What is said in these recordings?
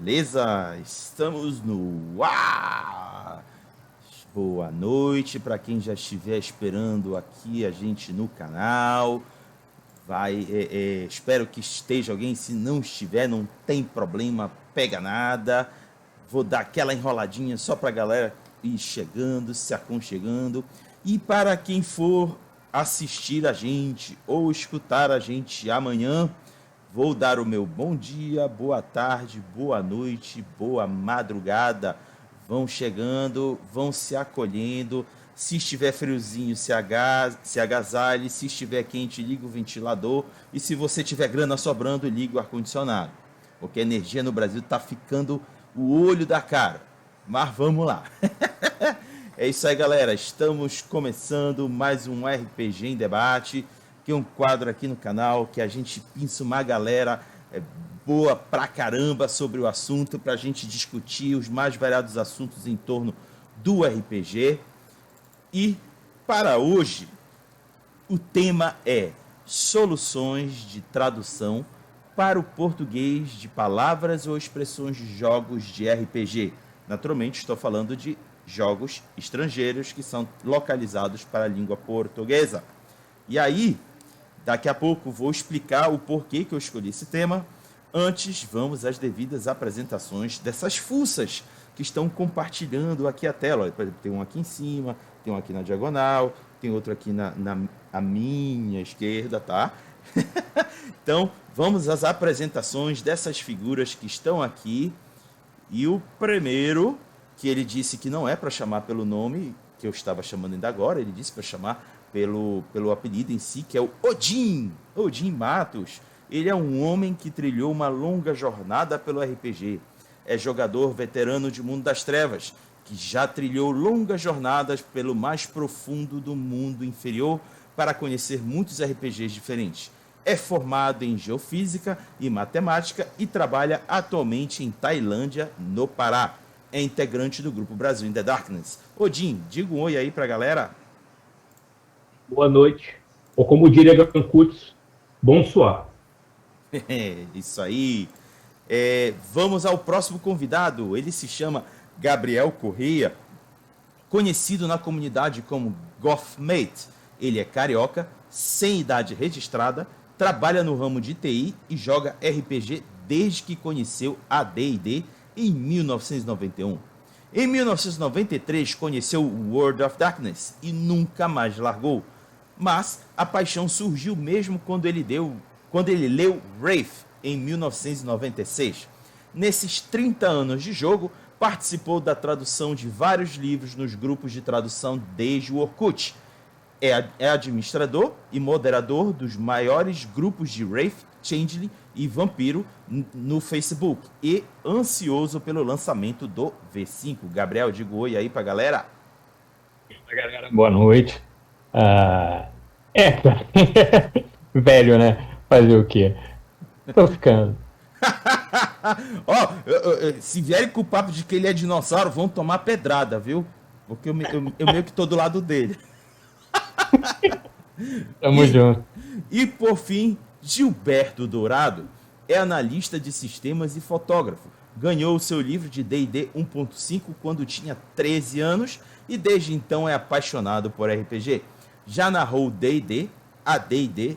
Beleza? Estamos no ar! Boa noite para quem já estiver esperando aqui a gente no canal. Espero que esteja alguém. Se não estiver, não tem problema, pega nada. Vou dar aquela enroladinha só para a galera ir chegando, se aconchegando. E para quem for assistir a gente ou escutar a gente amanhã, vou dar o meu bom dia, boa tarde, boa noite, boa madrugada. Vão chegando, vão se acolhendo. Se estiver friozinho, se agasalhe. Se estiver quente, liga o ventilador. E se você tiver grana sobrando, liga o ar-condicionado. Porque a energia no Brasil está ficando o olho da cara. Mas vamos lá. É isso aí, galera. Estamos começando mais um RPG em Debate, que é um quadro aqui no canal que a gente pinça uma galera boa pra caramba sobre o assunto, pra gente discutir os mais variados assuntos em torno do RPG. E para hoje, o tema é soluções de tradução para o português de palavras ou expressões de jogos de RPG. Naturalmente, estou falando de jogos estrangeiros que são localizados para a língua portuguesa. E aí, daqui a pouco vou explicar o porquê que eu escolhi esse tema. Antes, vamos às devidas apresentações dessas fuças que estão compartilhando aqui a tela. Por exemplo, tem um aqui em cima, tem um aqui na diagonal, tem outro aqui na minha esquerda, tá? Então, vamos às apresentações dessas figuras que estão aqui. E o primeiro, que ele disse que não é para chamar pelo nome que eu estava chamando ainda agora, ele disse para chamar pelo apelido em si, que é o Odin Matos. Ele é um homem que trilhou uma longa jornada pelo RPG. É jogador veterano de Mundo das Trevas, que já trilhou longas jornadas pelo mais profundo do mundo inferior para conhecer muitos RPGs diferentes. É formado em Geofísica e Matemática e trabalha atualmente em Tailândia, no Pará. É integrante do grupo Brasil in the Darkness. Odin, diga um oi aí pra galera. Boa noite. Ou como diria Gankutz, bonsoir. Isso aí. Vamos ao próximo convidado. Ele se chama Gabriel Correia, conhecido na comunidade como Gothmate. Ele é carioca, sem idade registrada, trabalha no ramo de TI e joga RPG desde que conheceu a D&D em 1991. Em 1993, conheceu o World of Darkness e nunca mais largou. Mas a paixão surgiu mesmo quando ele leu Wraith em 1996. Nesses 30 anos de jogo, participou da tradução de vários livros nos grupos de tradução desde o Orkut. É administrador e moderador dos maiores grupos de Wraith, Changeling e Vampiro no Facebook e ansioso pelo lançamento do V5. Gabriel, diga oi aí pra galera. Galera, boa noite. Cara, velho, né? Fazer o quê? Tô ficando. Se vierem com o papo de que ele é dinossauro, vão tomar pedrada, viu? Porque eu meio que tô do lado dele. Tamo junto. E por fim, Gilberto Dourado é analista de sistemas e fotógrafo. Ganhou o seu livro de D&D 1.5 quando tinha 13 anos e desde então é apaixonado por RPG. Já narrou D&D, AD&D,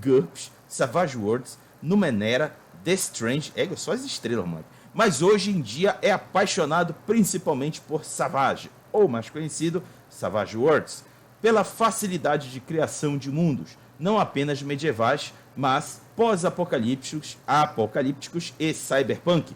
GURPS, Savage Worlds, Numenera, The Strange, só as estrelas, mano. Mas hoje em dia é apaixonado principalmente por Savage, ou mais conhecido, Savage Worlds, pela facilidade de criação de mundos, não apenas medievais, mas pós-apocalípticos, apocalípticos e cyberpunk.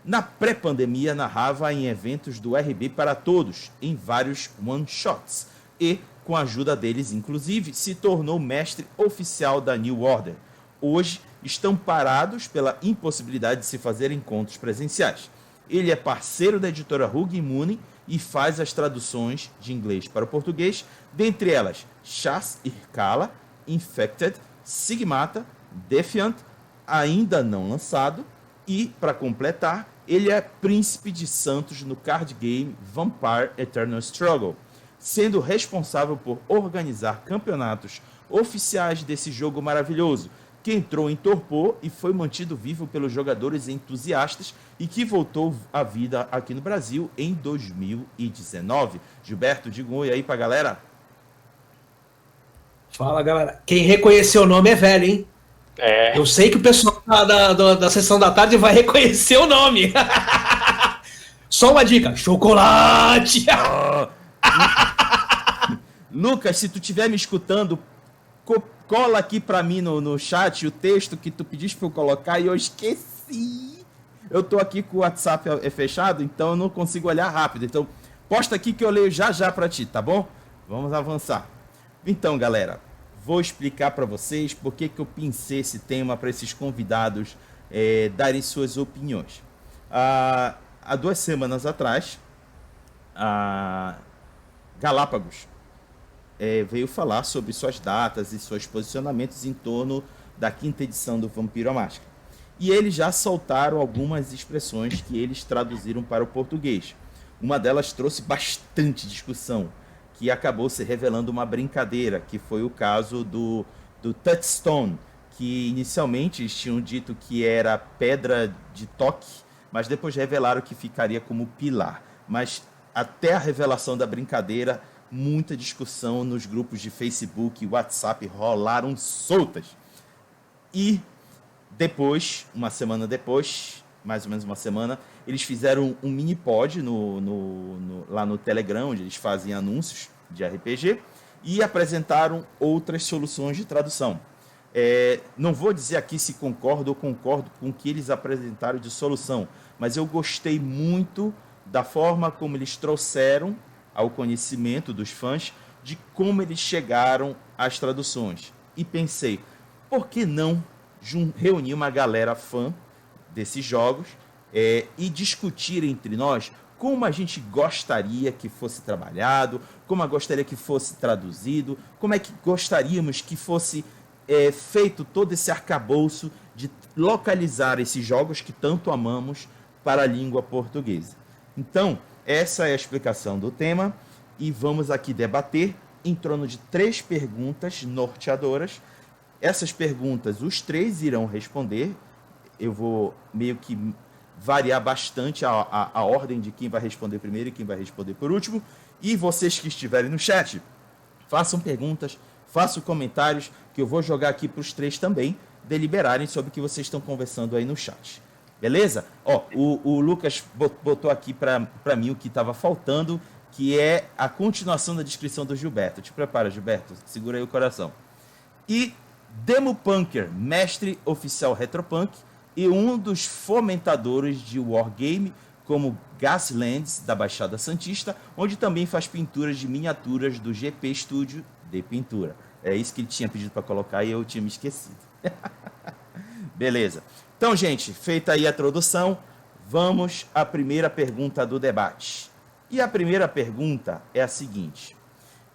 Na pré-pandemia, narrava em eventos do RB para todos, em vários one-shots, e, com a ajuda deles, inclusive, se tornou mestre oficial da New Order. Hoje, estão parados pela impossibilidade de se fazer encontros presenciais. Ele é parceiro da editora Hug Imune e faz as traduções de inglês para o português, dentre elas Chas Irkala, Infected, Sigmata, Defiant, ainda não lançado, e, para completar, ele é príncipe de Santos no card game Vampire Eternal Struggle, sendo responsável por organizar campeonatos oficiais desse jogo maravilhoso, que entrou em torpor e foi mantido vivo pelos jogadores entusiastas e que voltou à vida aqui no Brasil em 2019. Gilberto, diga um oi aí pra galera. Fala, galera. Quem reconheceu o nome é velho, hein? Eu sei que o pessoal da sessão da tarde vai reconhecer o nome. Só uma dica: chocolate! Lucas, se tu estiver me escutando, cola aqui pra mim no chat o texto que tu pediste pra eu colocar e eu esqueci. Eu tô aqui com o WhatsApp fechado, então eu não consigo olhar rápido. Então, posta aqui que eu leio já pra ti, tá bom? Vamos avançar. Então, galera, vou explicar pra vocês por que eu pensei esse tema para esses convidados darem suas opiniões. Há 2 semanas atrás, a Galápagos veio falar sobre suas datas e seus posicionamentos em torno da 5ª edição do Vampiro à Máscara. E eles já soltaram algumas expressões que eles traduziram para o português. Uma delas trouxe bastante discussão, que acabou se revelando uma brincadeira, que foi o caso do Touchstone, que inicialmente eles tinham dito que era pedra de toque, mas depois revelaram que ficaria como pilar. Mas até a revelação da brincadeira, muita discussão nos grupos de Facebook e WhatsApp rolaram soltas. E depois, uma semana depois, mais ou menos uma semana, eles fizeram um mini pod lá no Telegram, onde eles fazem anúncios de RPG, e apresentaram outras soluções de tradução. Não vou dizer aqui se concordo ou concordo com o que eles apresentaram de solução, mas eu gostei muito da forma como eles trouxeram ao conhecimento dos fãs de como eles chegaram às traduções. E pensei, por que não reunir uma galera fã desses jogos e discutir entre nós como a gente gostaria que fosse trabalhado, como eu gostaria que fosse traduzido, como é que gostaríamos que fosse feito todo esse arcabouço de localizar esses jogos que tanto amamos para a língua portuguesa. Então, essa é a explicação do tema e vamos aqui debater em torno de 3 perguntas norteadoras. Essas perguntas, os 3 irão responder. Eu vou meio que variar bastante a ordem de quem vai responder primeiro e quem vai responder por último. E vocês que estiverem no chat, façam perguntas, façam comentários, que eu vou jogar aqui para os 3 também deliberarem sobre o que vocês estão conversando aí no chat. Beleza? O Lucas botou aqui para mim o que estava faltando, que é a continuação da descrição do Gilberto. Te prepara, Gilberto. Segura aí o coração. E Demo Punker, mestre oficial Retropunk e um dos fomentadores de Wargame, como Gaslands, da Baixada Santista, onde também faz pinturas de miniaturas do GP Studio de pintura. É isso que ele tinha pedido para colocar e eu tinha me esquecido. Beleza. Então, gente, feita aí a introdução, vamos à primeira pergunta do debate. E a primeira pergunta é a seguinte: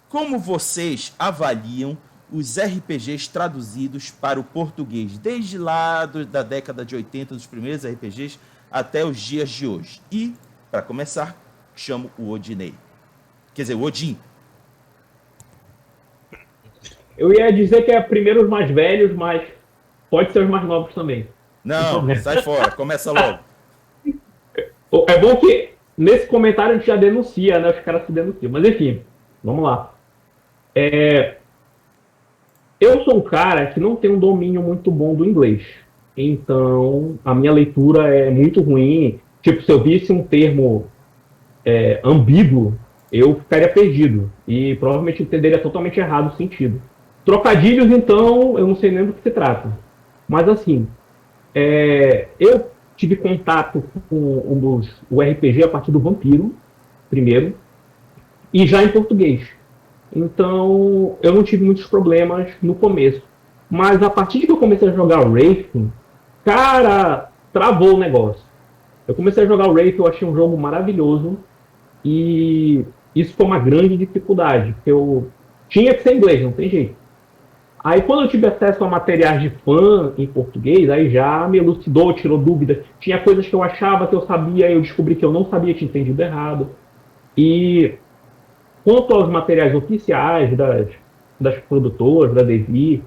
como vocês avaliam os RPGs traduzidos para o português, desde lá da década de 80, dos primeiros RPGs, até os dias de hoje? E, para começar, chamo o Odinei. Quer dizer, o Odin. Eu ia dizer que é primeiro os mais velhos, mas pode ser os mais novos também. Não, sai fora, começa logo. É bom que nesse comentário a gente já denuncia, né? Os caras se denunciam. Mas enfim, vamos lá. Eu sou um cara que não tem um domínio muito bom do inglês. Então, a minha leitura é muito ruim. Tipo, se eu visse um termo ambíguo, eu ficaria perdido. E provavelmente entenderia totalmente errado o sentido. Trocadilhos, então, eu não sei nem do que se trata. Mas assim, eu tive contato com o RPG a partir do Vampiro, primeiro, e já em português. Então, eu não tive muitos problemas no começo. Mas a partir de que eu comecei a jogar o Wraith, cara, travou o negócio. Eu comecei a jogar o Wraith, eu achei um jogo maravilhoso. E isso foi uma grande dificuldade, porque eu tinha que ser inglês, não tem jeito. Aí quando eu tive acesso a materiais de fã em português, aí já me elucidou, tirou dúvidas. Tinha coisas que eu achava que eu sabia, eu descobri que eu não sabia, tinha entendido errado. E quanto aos materiais oficiais das produtoras, da Devir,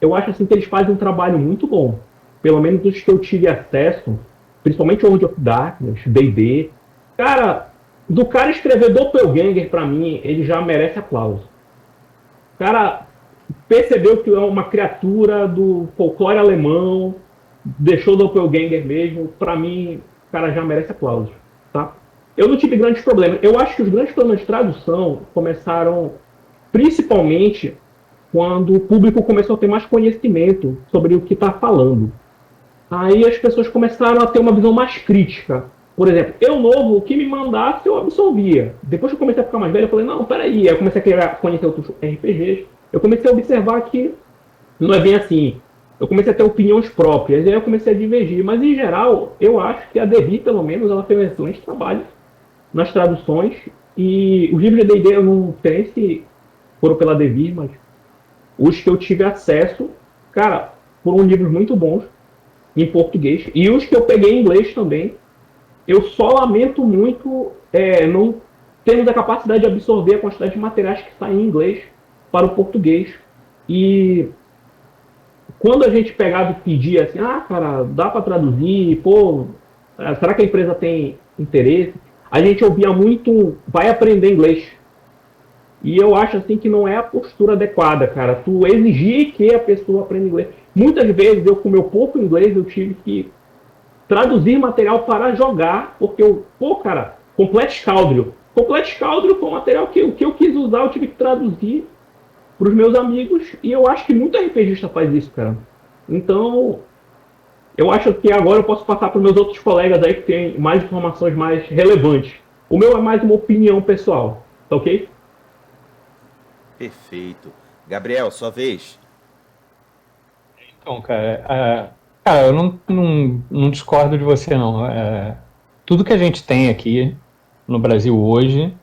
eu acho assim que eles fazem um trabalho muito bom. Pelo menos os que eu tive acesso, principalmente o World of Darkness, D&D. Cara, do cara escrever Doppelganger, pra mim, ele já merece aplauso. O cara percebeu que é uma criatura do folclore alemão, deixou o Doppelganger mesmo. Pra mim, o cara já merece aplauso, tá? Eu não tive grandes problemas. Eu acho que os grandes problemas de tradução começaram principalmente quando o público começou a ter mais conhecimento sobre o que está falando. Aí as pessoas começaram a ter uma visão mais crítica. Por exemplo, eu novo, o que me mandasse eu absorvia. Depois que eu comecei a ficar mais velho, eu falei, não, peraí. Aí eu comecei a conhecer outros RPGs. Eu comecei a observar que não é bem assim. Eu comecei a ter opiniões próprias, e aí eu comecei a divergir. Mas, em geral, eu acho que a Devir, pelo menos, ela fez um excelente trabalho nas traduções. E os livros de D&D, eu não sei se foram pela Devir, mas os que eu tive acesso, cara, foram livros muito bons em português. E os que eu peguei em inglês também, eu só lamento muito não termos a capacidade de absorver a quantidade de materiais que saem em inglês para o português. E quando a gente pegava e pedia assim, cara, dá para traduzir, pô, será que a empresa tem interesse? A gente ouvia muito, vai aprender inglês. E eu acho assim que não é a postura adequada, cara. Tu exigir que a pessoa aprenda inglês. Muitas vezes eu, com meu pouco inglês, eu tive que traduzir material para jogar, porque cara, Complete Scoundrel. Complete Scoundrel foi um material que eu quis usar, eu tive que traduzir para os meus amigos, e eu acho que muito RPGista faz isso, cara. Então, eu acho que agora eu posso passar para os meus outros colegas aí que têm mais informações mais relevantes. O meu é mais uma opinião pessoal, tá ok? Perfeito. Gabriel, sua vez. Então, cara, eu não discordo de você, não. Tudo que a gente tem aqui no Brasil hoje,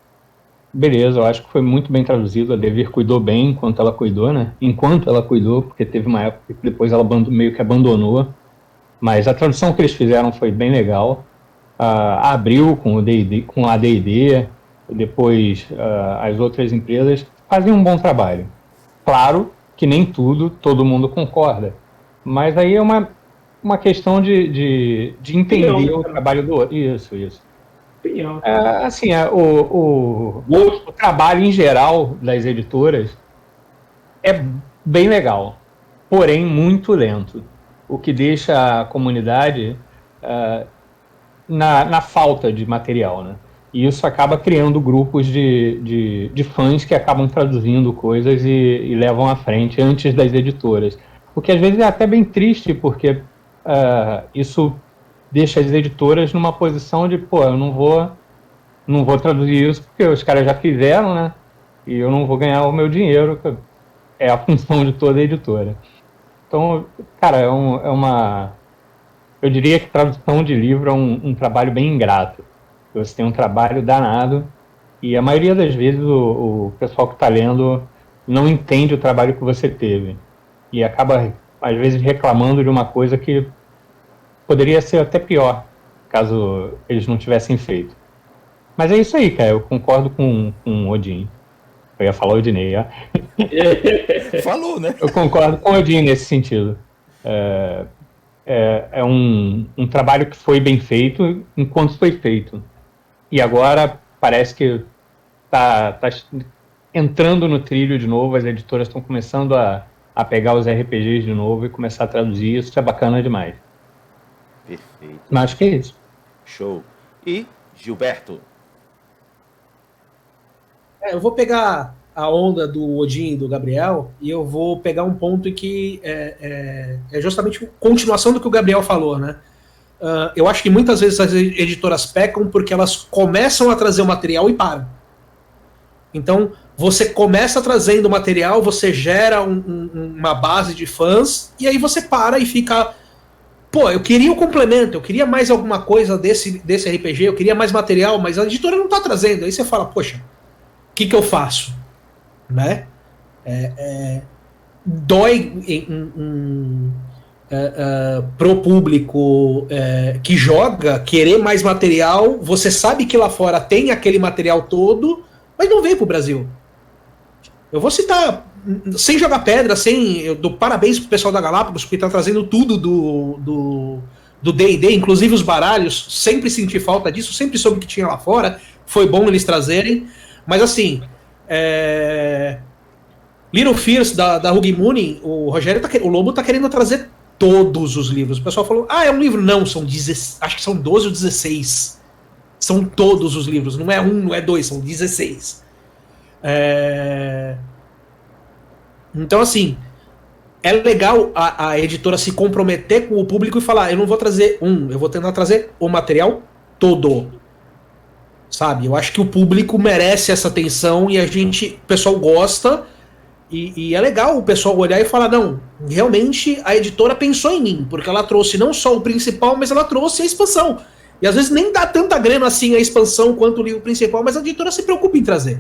beleza, eu acho que foi muito bem traduzido. A Devir cuidou bem enquanto ela cuidou, né? Enquanto ela cuidou, porque teve uma época que depois ela meio que abandonou. Mas a tradução que eles fizeram foi bem legal. Abriu com o D&D, com a D&D, depois as outras empresas fazem um bom trabalho. Claro que nem todo mundo concorda, mas aí é uma questão de entender o trabalho do outro. Isso. O trabalho em geral das editoras é bem legal, porém muito lento, o que deixa a comunidade na falta de material, né? E isso acaba criando grupos de fãs que acabam traduzindo coisas e levam à frente antes das editoras. O que às vezes é até bem triste, porque isso deixa as editoras numa posição de, eu não vou traduzir isso porque os caras já fizeram, né? E eu não vou ganhar o meu dinheiro, que é a função de toda editora. Então, cara, eu diria que tradução de livro é um trabalho bem ingrato. Você tem um trabalho danado e a maioria das vezes o pessoal que está lendo não entende o trabalho que você teve e acaba, às vezes, reclamando de uma coisa que poderia ser até pior, caso eles não tivessem feito. Mas é isso aí, cara, eu concordo com o Odin. Eu ia falar Odinei, ó. Falou, né? Eu concordo com o Odin nesse sentido. É um trabalho que foi bem feito enquanto foi feito. E agora parece que tá entrando no trilho de novo, as editoras estão começando a pegar os RPGs de novo e começar a traduzir, isso é bacana demais. Perfeito. Mas acho que é isso. Show. E Gilberto? Eu vou pegar a onda do Odin e do Gabriel e eu vou pegar um ponto em que é justamente continuação do que o Gabriel falou, né? Eu acho que muitas vezes as editoras pecam porque elas começam a trazer o material e param. Então, você começa trazendo material, você gera uma base de fãs, e aí você para e fica... eu queria o complemento, eu queria mais alguma coisa desse RPG, eu queria mais material, mas a editora não está trazendo. Aí você fala, poxa, o que eu faço? Né? Dói pro público que joga, querer mais material. Você sabe que lá fora tem aquele material todo, mas não veio pro Brasil. Eu vou citar sem jogar pedra, eu dou parabéns pro pessoal da Galápagos, porque tá trazendo tudo do D&D, inclusive os baralhos, sempre senti falta disso, sempre soube que tinha lá fora, foi bom eles trazerem, mas assim, Little Fears da Huggy Moon, o Lobo tá querendo trazer todos os livros. O pessoal falou, é um livro? Não, acho que são 12 ou 16. São todos os livros, não é um, não é dois, são 16. Então, assim, é legal a editora se comprometer com o público e falar, eu não vou trazer eu vou tentar trazer o material todo. Sabe? Eu acho que o público merece essa atenção e o pessoal gosta, e é legal o pessoal olhar e falar, não, realmente a editora pensou em mim, porque ela trouxe não só o principal, mas ela trouxe a expansão. E às vezes nem dá tanta grana assim a expansão quanto o livro principal, mas a editora se preocupa em trazer.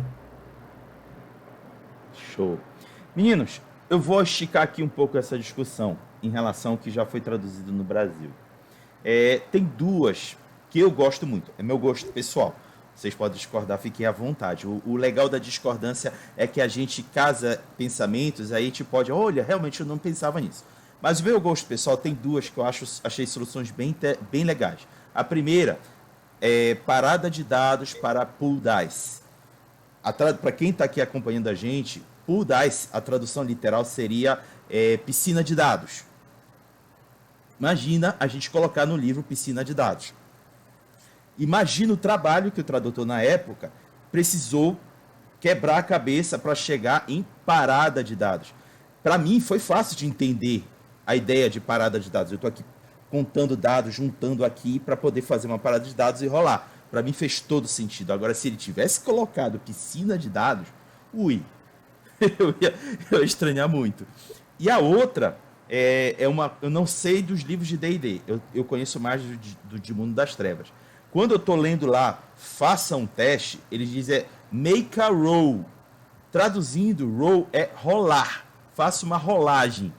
Show. Meninos, eu vou esticar aqui um pouco essa discussão em relação ao que já foi traduzido no Brasil. Tem duas que eu gosto muito, é meu gosto pessoal. Vocês podem discordar, fiquem à vontade. O legal da discordância é que a gente casa pensamentos, aí a gente pode, olha, realmente eu não pensava nisso. Mas o meu gosto pessoal tem duas que eu achei soluções bem legais. A primeira é parada de dados para pool dice. Para quem está aqui acompanhando a gente, pool dice, a tradução literal seria piscina de dados. Imagina a gente colocar no livro piscina de dados. Imagina o trabalho que o tradutor na época precisou quebrar a cabeça para chegar em parada de dados. Para mim foi fácil de entender a ideia de parada de dados. Eu estou aqui contando dados, juntando aqui para poder fazer uma parada de dados e rolar. Para mim fez todo sentido. Agora, se ele tivesse colocado piscina de dados, eu ia estranhar muito. E a outra eu não sei dos livros de D&D. Eu conheço mais de Mundo das Trevas. Quando eu estou lendo lá, faça um teste, eles dizem make a roll. Traduzindo, roll é rolar. Faça uma rolagem.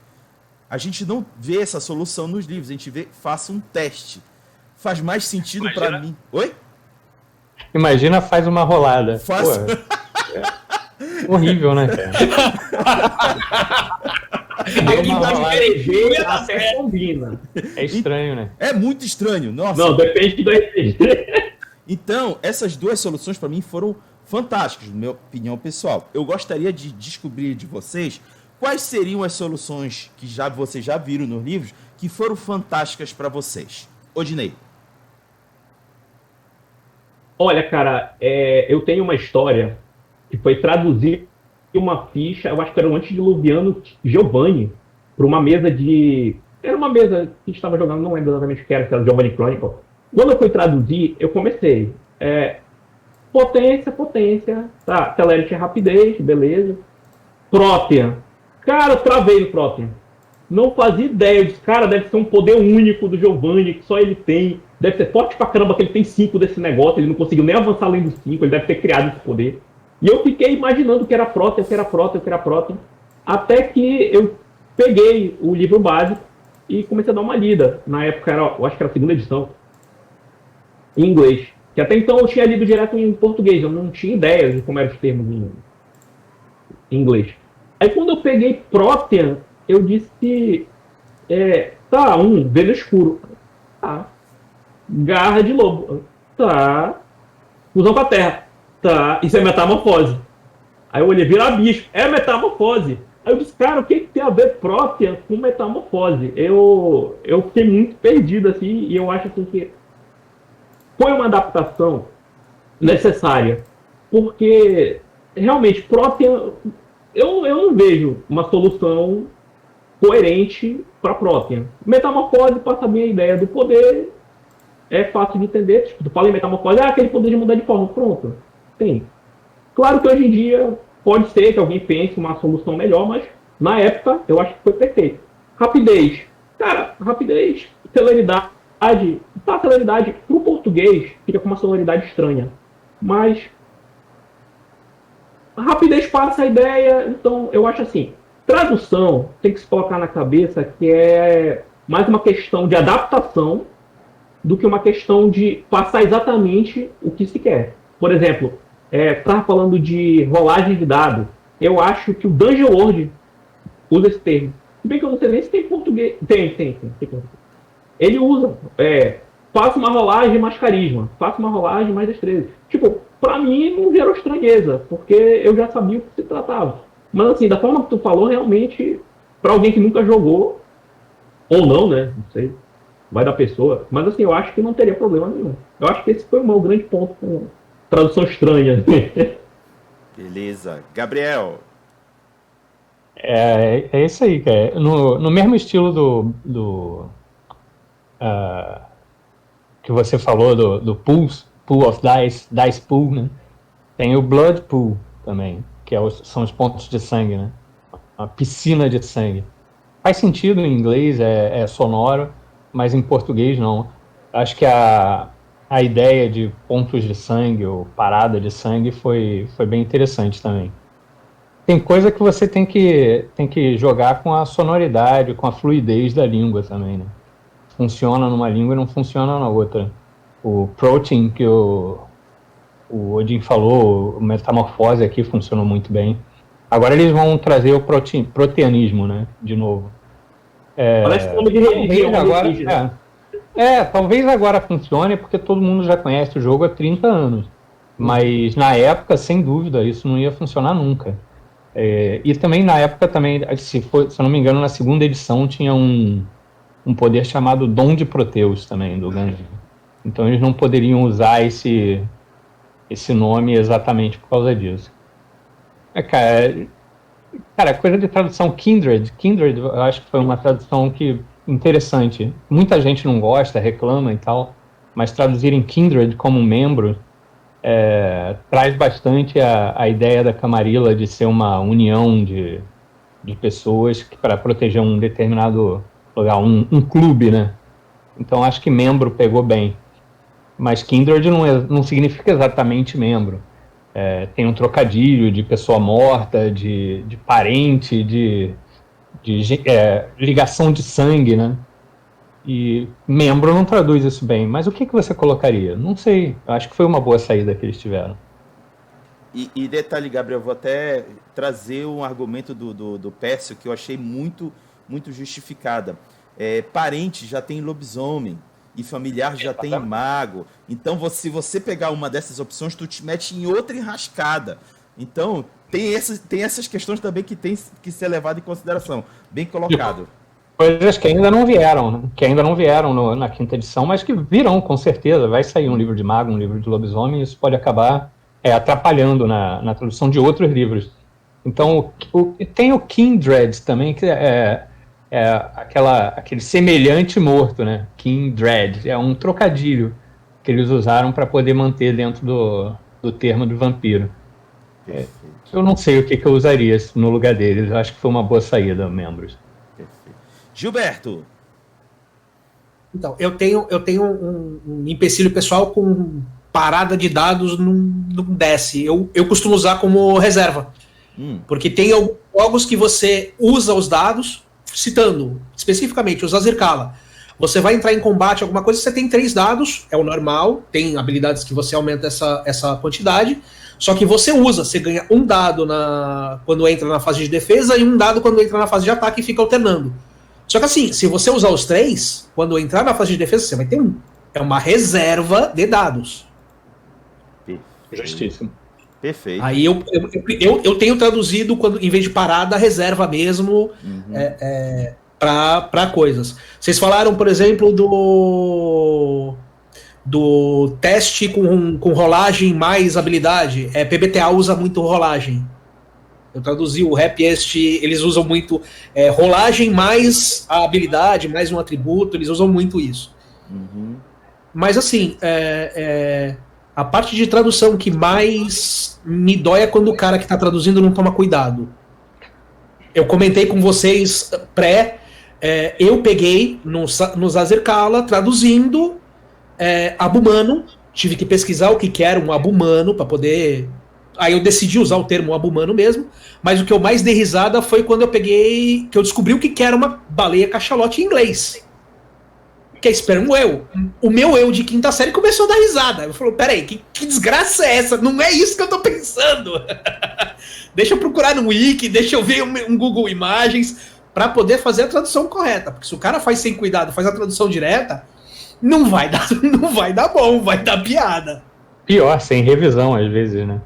A gente não vê essa solução nos livros, a gente vê faça um teste. Faz mais sentido para mim. Oi? Imagina, faz uma rolada. Horrível, né, cara? Até combina. É estranho, né? É muito estranho. Nossa. Não, depende do RPG. Então, essas duas soluções para mim foram fantásticas, na minha opinião pessoal. Eu gostaria de descobrir de vocês quais seriam as soluções que vocês já viram nos livros que foram fantásticas para vocês. Odinei. Olha, cara, eu tenho uma história que foi traduzir uma ficha, eu acho que era o antediluviano Giovanni, para uma mesa de... Era uma mesa que a gente estava jogando, não lembro exatamente o que era, se era Giovanni Chronicle. Quando eu fui traduzir, eu comecei. Potência, tá, Celerity é rapidez, beleza. Protean. Cara, eu travei no Protean. Não fazia ideia disso. Cara, deve ser um poder único do Giovanni, que só ele tem. Deve ser forte pra caramba que ele tem 5 desse negócio, ele não conseguiu nem avançar além dos 5, ele deve ter criado esse poder. E eu fiquei imaginando que era Protean, até que eu peguei o livro básico e comecei a dar uma lida. Na época, eu acho que era a segunda edição, em inglês. Que até então eu tinha lido direto em português, eu não tinha ideia de como eram os termos em inglês. Aí quando eu peguei Protean, eu disse, velho escuro. Tá. Garra de lobo. Tá. Fusão com a terra. Tá. Isso é metamorfose. Aí eu olhei, virar bicho. É metamorfose. Aí eu disse, cara, o que tem a ver Protean com metamorfose? Eu fiquei muito perdido, assim, e eu acho assim, que foi uma adaptação necessária. Porque, realmente, Protean... Eu não vejo uma solução coerente para Protean. Metamorfose passa bem a ideia do poder, é fácil de entender. Tipo, tu fala em metamorfose, aquele poder de mudar de forma, pronto. Tem. Claro que hoje em dia pode ser que alguém pense uma solução melhor, mas na época eu acho que foi perfeito. Rapidez. Cara, rapidez, celeridade. Tá, celeridade pro português fica com uma sonoridade estranha. Mas a rapidez passa a ideia, então eu acho assim, tradução tem que se colocar na cabeça que é mais uma questão de adaptação do que uma questão de passar exatamente o que se quer. Por exemplo, estava falando de rolagem de dados. eu acho que o Dungeon World usa esse termo. Se bem que eu não sei nem se tem em português. Tem. Ele usa, faça uma rolagem mais carisma, faça uma rolagem mais destreza. Tipo, pra mim não gerou estranheza, porque eu já sabia o que se tratava. Mas assim, da forma que tu falou, realmente, pra alguém que nunca jogou, ou não, né? Não sei, vai da pessoa. Mas assim, eu acho que não teria problema nenhum. Eu acho que esse foi o meu grande ponto com tradução estranha. Beleza. Gabriel. É isso aí, cara. No mesmo estilo que você falou do pool of dice pool, né? Tem o blood pool também, que são os pontos de sangue, né? A piscina de sangue. Faz sentido em inglês, é sonoro, mas em português não. Acho que a ideia de pontos de sangue ou parada de sangue foi bem interessante também. Tem coisa que você tem que jogar com a sonoridade, com a fluidez da língua também, né? Funciona numa língua e não funciona na outra. O protein que o Odin falou, o metamorfose aqui funcionou muito bem. Agora eles vão trazer o proteanismo, né? De novo. Parece nome de religião agora, talvez agora funcione porque todo mundo já conhece o jogo há 30 anos. Mas na época, sem dúvida, isso não ia funcionar nunca. E também na época, se eu não me engano, na segunda edição tinha um poder chamado Dom de Proteus também, do Gandhi. Então eles não poderiam usar esse nome exatamente por causa disso. Cara, coisa de tradução Kindred, eu acho que foi uma tradução interessante. Muita gente não gosta, reclama e tal, mas traduzirem Kindred como membro traz bastante a ideia da Camarilla de ser uma união de pessoas para proteger um determinado lugar, um clube, né? Então acho que membro pegou bem. Mas Kindred não significa exatamente membro. Tem um trocadilho de pessoa morta, de parente, de ligação de sangue, né? E membro não traduz isso bem. Mas o que você colocaria? Não sei. Eu acho que foi uma boa saída que eles tiveram. E detalhe, Gabriel, vou até trazer um argumento do Pércio que eu achei muito, muito justificada. Parente já tem lobisomem e familiar já tem mago. Então, se você pegar uma dessas opções, tu te mete em outra enrascada. Então, tem essas questões também que tem que ser levado em consideração. Bem colocado. Coisas que ainda não vieram, né? Que ainda não vieram na quinta edição, mas que virão, com certeza. Vai sair um livro de mago, um livro de lobisomem, e isso pode acabar atrapalhando na tradução de outros livros. Então, tem o Kindred também, que aquele semelhante morto, né? Kindred. É um trocadilho que eles usaram para poder manter dentro do termo do vampiro. Eu não sei o que eu usaria no lugar deles. Eu acho que foi uma boa saída, membros. Gilberto. Então, eu tenho um empecilho pessoal com parada de dados não desce. Eu costumo usar como reserva. Porque tem alguns jogos que você usa os dados, citando especificamente os Azirkala. Você vai entrar em combate, alguma coisa, você tem 3 dados, é o normal, tem habilidades que você aumenta essa quantidade, só que você ganha um dado quando entra na fase de defesa e um dado quando entra na fase de ataque e fica alternando. Só que assim, se você usar os 3, quando entrar na fase de defesa, você vai ter um. É uma reserva de dados. Justíssimo. Perfeito. Aí eu tenho traduzido, em vez de parada, reserva mesmo para coisas. Vocês falaram, por exemplo, do teste com rolagem mais habilidade. PBTA usa muito rolagem. Eu traduzi o Happiest, eles usam muito rolagem mais a habilidade, mais um atributo, eles usam muito isso. Mas assim, a parte de tradução que mais me dói é quando o cara que está traduzindo não toma cuidado. Eu comentei com vocês eu peguei nos Azirkala traduzindo abumano, tive que pesquisar o que era um abumano para poder... Aí eu decidi usar o termo abumano mesmo, mas o que eu mais dei risada foi quando que eu descobri o que era uma baleia cachalote em inglês. Que é Sperm Whale. O meu eu de quinta série começou a dar risada. Eu falei, peraí, que desgraça é essa? Não é isso que eu tô pensando. deixa eu procurar no Wiki, deixa eu ver um Google Imagens para poder fazer a tradução correta. Porque se o cara faz sem cuidado, faz a tradução direta, não vai dar bom, vai dar piada. Pior, sem revisão às vezes, né?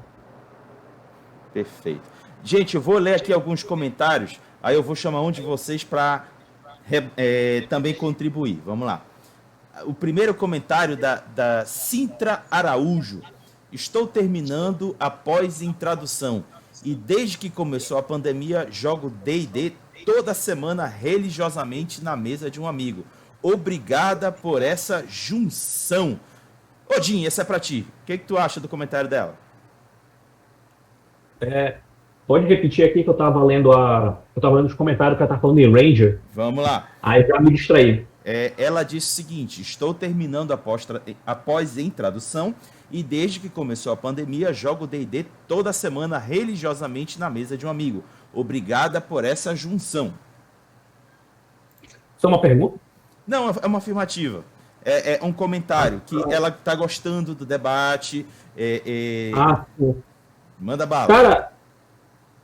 Perfeito. Gente, eu vou ler aqui alguns comentários, aí eu vou chamar um de vocês para também contribuir. Vamos lá. O primeiro comentário da Sintra Araújo. Estou terminando após em tradução e desde que começou a pandemia jogo D&D toda semana religiosamente na mesa de um amigo. Obrigada por essa junção. Odin, essa é pra ti. O que tu acha do comentário dela? Pode repetir aqui que eu tava lendo os comentários que ela tá falando em Ranger. Vamos lá. Aí já me distraí. Ela disse o seguinte: estou terminando após em tradução e desde que começou a pandemia jogo D&D toda semana religiosamente na mesa de um amigo. Obrigada por essa junção. Isso é uma pergunta? Não, é uma afirmativa. É um comentário que ela está gostando do debate. Pô. Manda bala. Cara,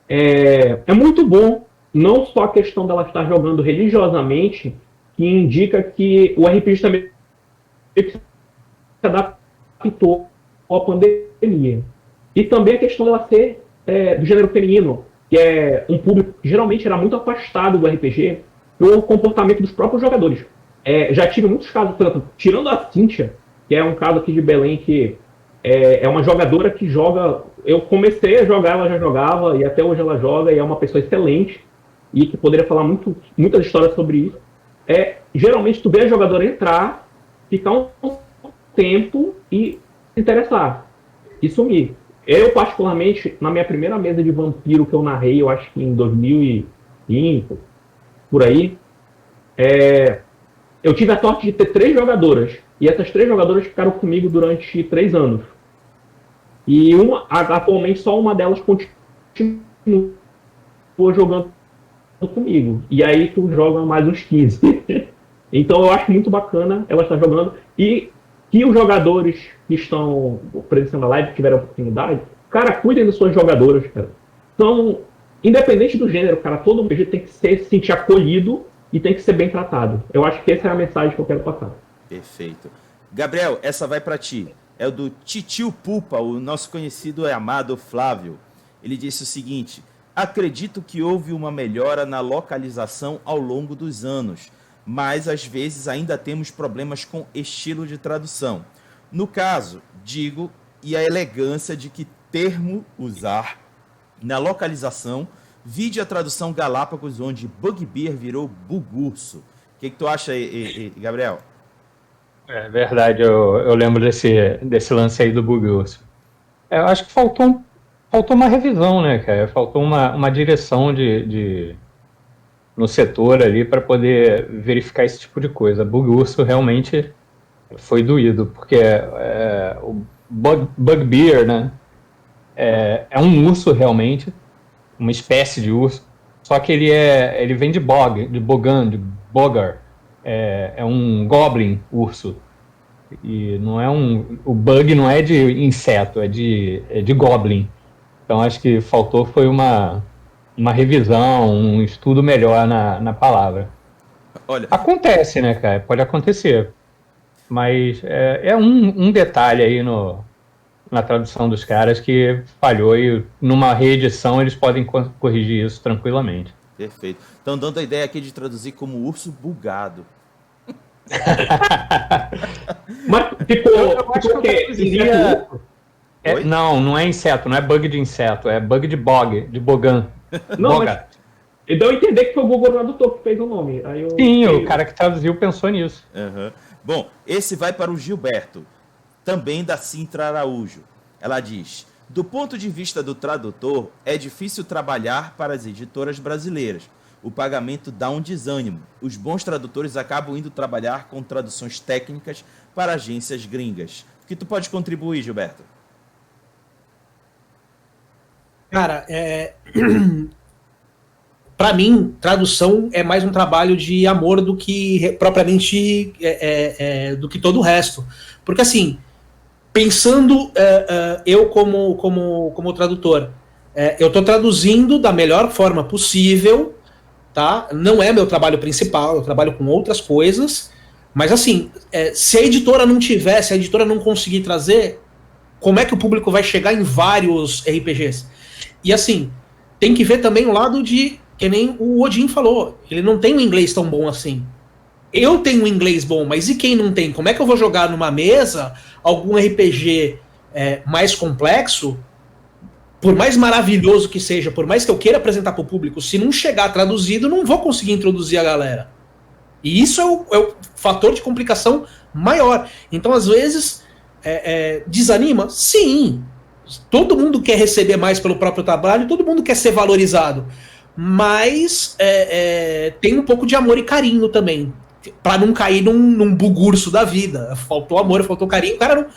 é muito bom, não só a questão dela estar jogando religiosamente, que indica que o RPG também se adaptou à pandemia. E também a questão dela ser do gênero feminino, que é um público que geralmente era muito afastado do RPG pelo comportamento dos próprios jogadores. Já tive muitos casos, por exemplo, tirando a Cíntia, que é um caso aqui de Belém que é uma jogadora que joga. Eu comecei a jogar, ela já jogava, e até hoje ela joga, e é uma pessoa excelente, e que poderia falar muitas histórias sobre isso. Geralmente tu vê a jogadora entrar, ficar um tempo e se interessar, e sumir. Eu, particularmente, na minha primeira mesa de vampiro que eu narrei, eu acho que em 2005, por aí, eu tive a sorte de ter 3 jogadoras. E essas 3 jogadoras ficaram comigo durante 3 anos. E atualmente só uma delas continua jogando comigo. E aí tu joga mais uns 15. Então eu acho muito bacana ela estar jogando. E que os jogadores que estão presenciando a live, que tiveram a oportunidade, cara, cuidem das suas jogadoras, cara. Então, independente do gênero, cara, todo mundo tem que se sentir acolhido e tem que ser bem tratado. Eu acho que essa é a mensagem que eu quero passar. Perfeito. Gabriel, essa vai para ti. É o do Titio Pupa, o nosso conhecido e amado Flávio. Ele disse o seguinte: acredito que houve uma melhora na localização ao longo dos anos, mas às vezes ainda temos problemas com estilo de tradução. No caso, digo, e a elegância de que termo usar na localização, vide a tradução Galápagos, onde Bugbear virou Bugurso. O que tu acha aí, Gabriel? É verdade, eu lembro desse lance aí do Bugurso. Eu acho que faltou uma revisão, né, cara? Faltou uma direção no setor ali para poder verificar esse tipo de coisa. Bugurso realmente foi doído, porque o Bugbear, né, é um urso realmente, uma espécie de urso, só que ele vem de Bogan, de Bogar, é um goblin urso, e o bug não é de inseto, é de goblin. Então acho que faltou foi uma revisão, um estudo melhor na palavra. Olha, acontece, né, cara? Pode acontecer, mas é um detalhe aí na tradução dos caras que falhou, e numa reedição eles podem corrigir isso tranquilamente. Perfeito. Estão dando a ideia aqui de traduzir como urso bugado. Mas ficou o quê? Não é inseto, não é bug de inseto, é bug de Bogan. Não, mas deu a entender que foi o Google Tradutor que fez o nome. Sim, o cara que traduziu pensou nisso. Uhum. Bom, esse vai para o Gilberto, também da Sintra Araújo. Ela diz: do ponto de vista do tradutor, é difícil trabalhar para as editoras brasileiras. O pagamento dá um desânimo. Os bons tradutores acabam indo trabalhar com traduções técnicas para agências gringas. O que tu pode contribuir, Gilberto? Cara, para mim, tradução é mais um trabalho de amor do que propriamente do que todo o resto. Porque assim, pensando eu como tradutor, eu estou traduzindo da melhor forma possível, tá? Não é meu trabalho principal, eu trabalho com outras coisas, mas assim, se a editora não tiver, se a editora não conseguir trazer, como é que o público vai chegar em vários RPGs? E assim, tem que ver também o lado de, que nem o Odin falou, ele não tem um inglês tão bom assim. Eu tenho um inglês bom, mas e quem não tem? Como é que eu vou jogar numa mesa algum RPG mais complexo, por mais maravilhoso que seja, por mais que eu queira apresentar para o público, se não chegar traduzido, não vou conseguir introduzir a galera. E isso é o fator de complicação maior. Então, às vezes, desanima? Sim. Todo mundo quer receber mais pelo próprio trabalho, todo mundo quer ser valorizado. Mas tem um pouco de amor e carinho também, para não cair num bugurso da vida. Faltou amor, faltou carinho. O cara não,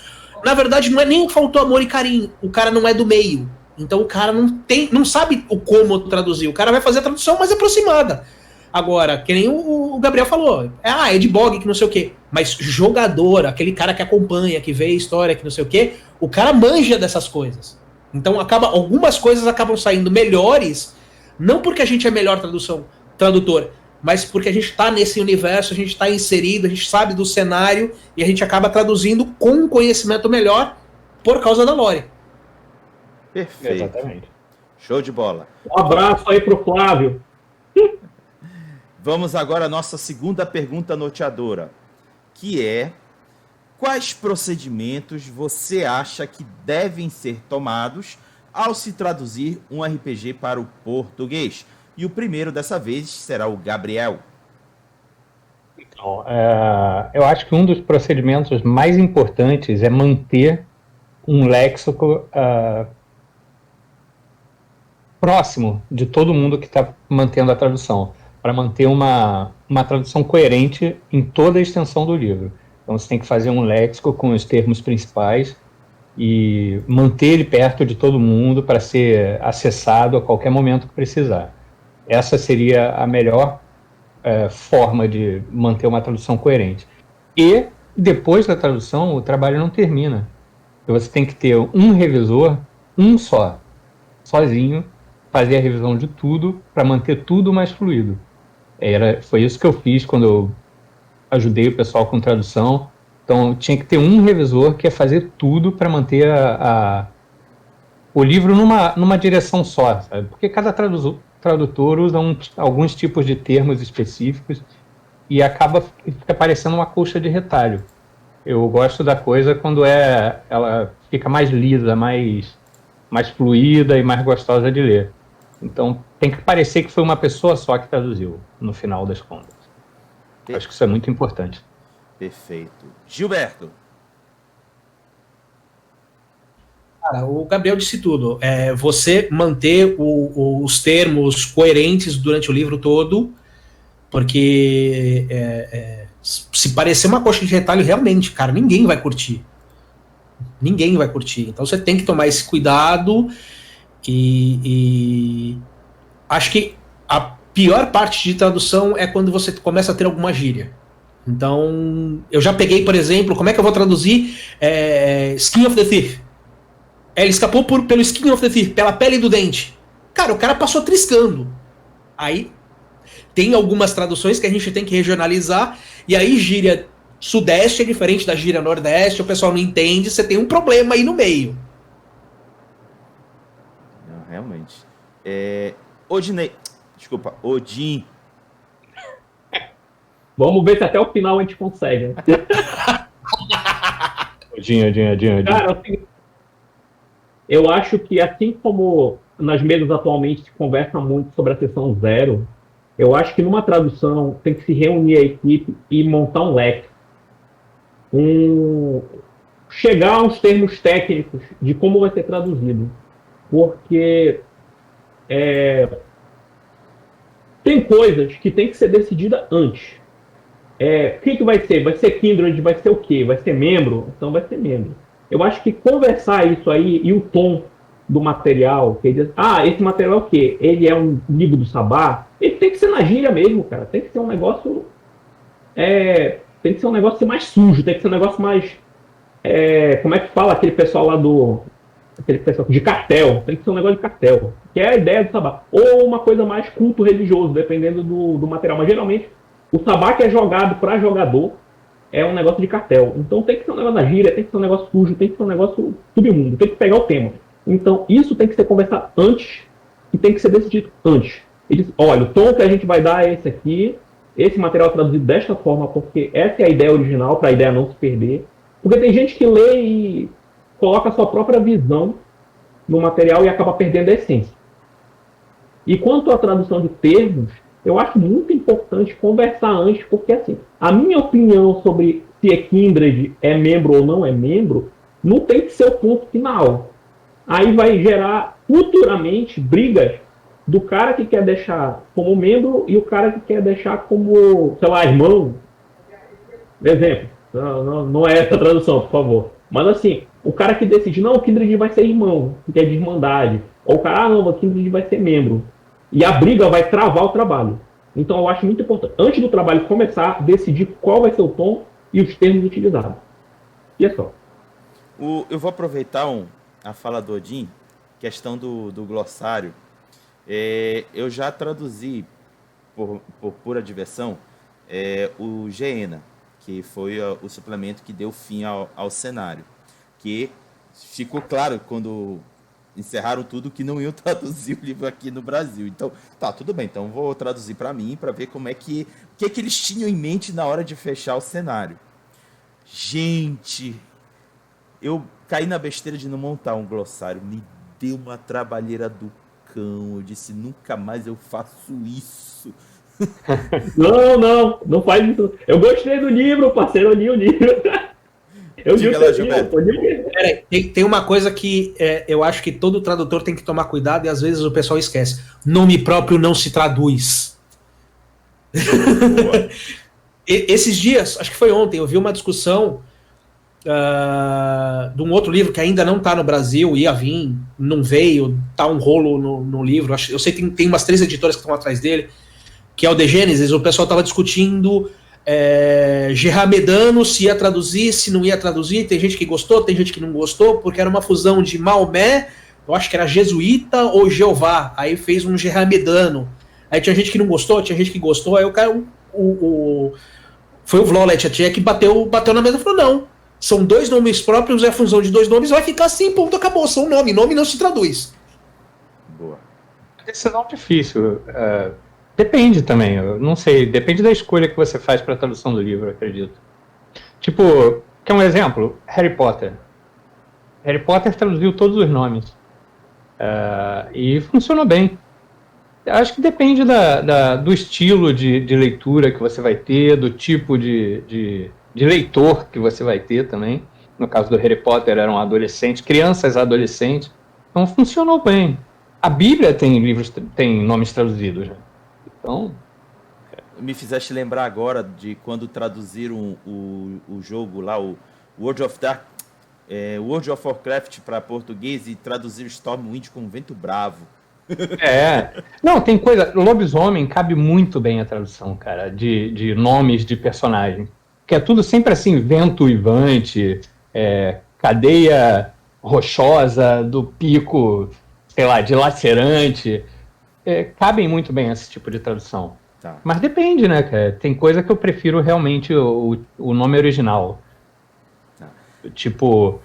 na verdade, não é nem faltou amor e carinho. O cara não é do meio. Então o cara não sabe como traduzir. O cara vai fazer a tradução mais aproximada. Agora, que nem o Gabriel falou, é de bog, que não sei o quê. Mas jogador, aquele cara que acompanha, que vê a história, que não sei o quê, o cara manja dessas coisas. Então algumas coisas acabam saindo melhores, não porque a gente é melhor tradutor, mas porque a gente está nesse universo, a gente está inserido, a gente sabe do cenário e a gente acaba traduzindo com um conhecimento melhor por causa da lore. Perfeito. Exatamente. Show de bola. Um abraço aí pro Flávio. Vamos agora à nossa segunda pergunta norteadora, que é: quais procedimentos você acha que devem ser tomados ao se traduzir um RPG para o português? E o primeiro dessa vez será o Gabriel. Então, eu acho que um dos procedimentos mais importantes é manter um léxico próximo de todo mundo que está mantendo a tradução, para manter uma tradução coerente em toda a extensão do livro. Então você tem que fazer um léxico com os termos principais e manter ele perto de todo mundo para ser acessado a qualquer momento que precisar. Essa seria a melhor forma de manter uma tradução coerente. E depois da tradução, o trabalho não termina. Você tem que ter um revisor, um só, sozinho, fazer a revisão de tudo para manter tudo mais fluido. Foi isso que eu fiz quando eu ajudei o pessoal com tradução. Então, tinha que ter um revisor que ia fazer tudo para manter o livro numa direção só, sabe? Porque cada tradutor usa alguns tipos de termos específicos e fica parecendo uma colcha de retalho. Eu gosto da coisa quando ela fica mais lisa, mais fluida e mais gostosa de ler. Então, tem que parecer que foi uma pessoa só que traduziu, no final das contas. Acho que isso é muito importante. Perfeito. Gilberto. Cara, o Gabriel disse tudo. Você manter os termos coerentes durante o livro todo, porque se parecer uma coxa de retalho, realmente, cara, ninguém vai curtir. Ninguém vai curtir. Então você tem que tomar esse cuidado e acho que a pior parte de tradução é quando você começa a ter alguma gíria. Então, eu já peguei, por exemplo, como é que eu vou traduzir Skin of the Thief? Ele escapou pelo Skin of the Thief, pela pele do dente. Cara, o cara passou triscando. Aí, tem algumas traduções que a gente tem que regionalizar, e aí gíria sudeste é diferente da gíria nordeste, o pessoal não entende, você tem um problema aí no meio. Não, realmente. Odin. Vamos ver se até o final a gente consegue. Né? Odin. Cara, assim, eu acho que assim como nas mesas atualmente se conversa muito sobre a sessão zero, eu acho que numa tradução tem que se reunir a equipe e montar um leque. Chegar aos termos técnicos de como vai ser traduzido. Porque tem coisas que tem que ser decidida antes. O que vai ser? Vai ser Kindred? Vai ser o quê? Vai ser membro? Então vai ser membro. Eu acho que conversar isso aí e o tom do material, que diz, esse material é o quê? Ele é um livro do Sabá? Ele tem que ser na gíria mesmo, cara. Tem que ser um negócio... tem que ser um negócio mais sujo, tem que ser um negócio mais... como é que fala aquele pessoal lá aquele pessoal de cartel, tem que ser um negócio de cartel, que é a ideia do sabá. Ou uma coisa mais culto religioso, dependendo do material. Mas geralmente o sabá que é jogado para jogador é um negócio de cartel. Então tem que ser um negócio da gíria, tem que ser um negócio sujo, tem que ser um negócio submundo, tem que pegar o tema. Então isso tem que ser conversado antes e tem que ser decidido antes. Eles, olha, o tom que a gente vai dar é esse aqui, esse material é traduzido desta forma, porque essa é a ideia original, para a ideia não se perder. Porque tem gente que lê e coloca a sua própria visão no material e acaba perdendo a essência. E quanto à tradução de termos, eu acho muito importante conversar antes, porque assim, a minha opinião sobre se a Kindred é membro ou não é membro, não tem que ser o ponto final. Aí vai gerar futuramente brigas do cara que quer deixar como membro e o cara que quer deixar como, sei lá, irmão. Exemplo. Não é essa a tradução, por favor. Mas assim, o cara que decide, não, o Kindred vai ser irmão, que é de irmandade. Ou o cara, não, o Kindred vai ser membro. E a briga vai travar o trabalho. Então eu acho muito importante, antes do trabalho começar, decidir qual vai ser o tom e os termos utilizados. E é só. Eu vou aproveitar a fala do Odin, questão do glossário. Eu já traduzi, por pura diversão, o Geena, que foi o suplemento que deu fim ao cenário. Que ficou claro quando encerraram tudo que não iam traduzir o livro aqui no Brasil. Então, tá, tudo bem. Então, vou traduzir para mim, para ver como o que eles tinham em mente na hora de fechar o cenário. Gente, eu caí na besteira de não montar um glossário. Me deu uma trabalheira do cão. Eu disse, nunca mais eu faço isso. Não faz isso. Eu gostei do livro, parceiro, eu li o livro. Eu li o livro. Tem uma coisa que eu acho que todo tradutor tem que tomar cuidado e às vezes o pessoal esquece. Nome próprio não se traduz. Esses dias, acho que foi ontem, eu vi uma discussão de um outro livro que ainda não está no Brasil, ia vir, não veio, tá um rolo no livro. Eu sei que tem umas 3 editoras que estão atrás dele, que é o The Genesis. O pessoal estava discutindo Gerard Medano, se ia traduzir, se não ia traduzir. Tem gente que gostou, tem gente que não gostou, porque era uma fusão de Maomé, eu acho que era jesuíta ou Jeová, aí fez um Gerard Medano. Aí tinha gente que não gostou, tinha gente que gostou, aí o cara, foi o Vlolet, a tia que bateu na mesa e falou, não, são 2 nomes próprios, é a fusão de 2 nomes, vai ficar assim, ponto, acabou, são nome não se traduz. Boa. Decisão difícil, depende também, eu não sei, depende da escolha que você faz para a tradução do livro, eu acredito. Tipo, quer um exemplo? Harry Potter. Harry Potter traduziu todos os nomes. E funcionou bem. Acho que depende do estilo de leitura que você vai ter, do tipo de leitor que você vai ter também. No caso do Harry Potter, eram adolescentes, crianças adolescentes. Então funcionou bem. A Bíblia tem nomes traduzidos, né? Então, me fizeste lembrar agora de quando traduziram o jogo lá, o World of Warcraft para português e traduziram Stormwind com Vento Bravo. Não, tem coisa. Lobisomem cabe muito bem a tradução, cara, de nomes de personagem. Que é tudo sempre assim, vento uivante, cadeia rochosa, do pico, sei lá, dilacerante. Cabem muito bem esse tipo de tradução. Tá. Mas depende, né, cara? Tem coisa que eu prefiro realmente o nome original. Tá. Tipo,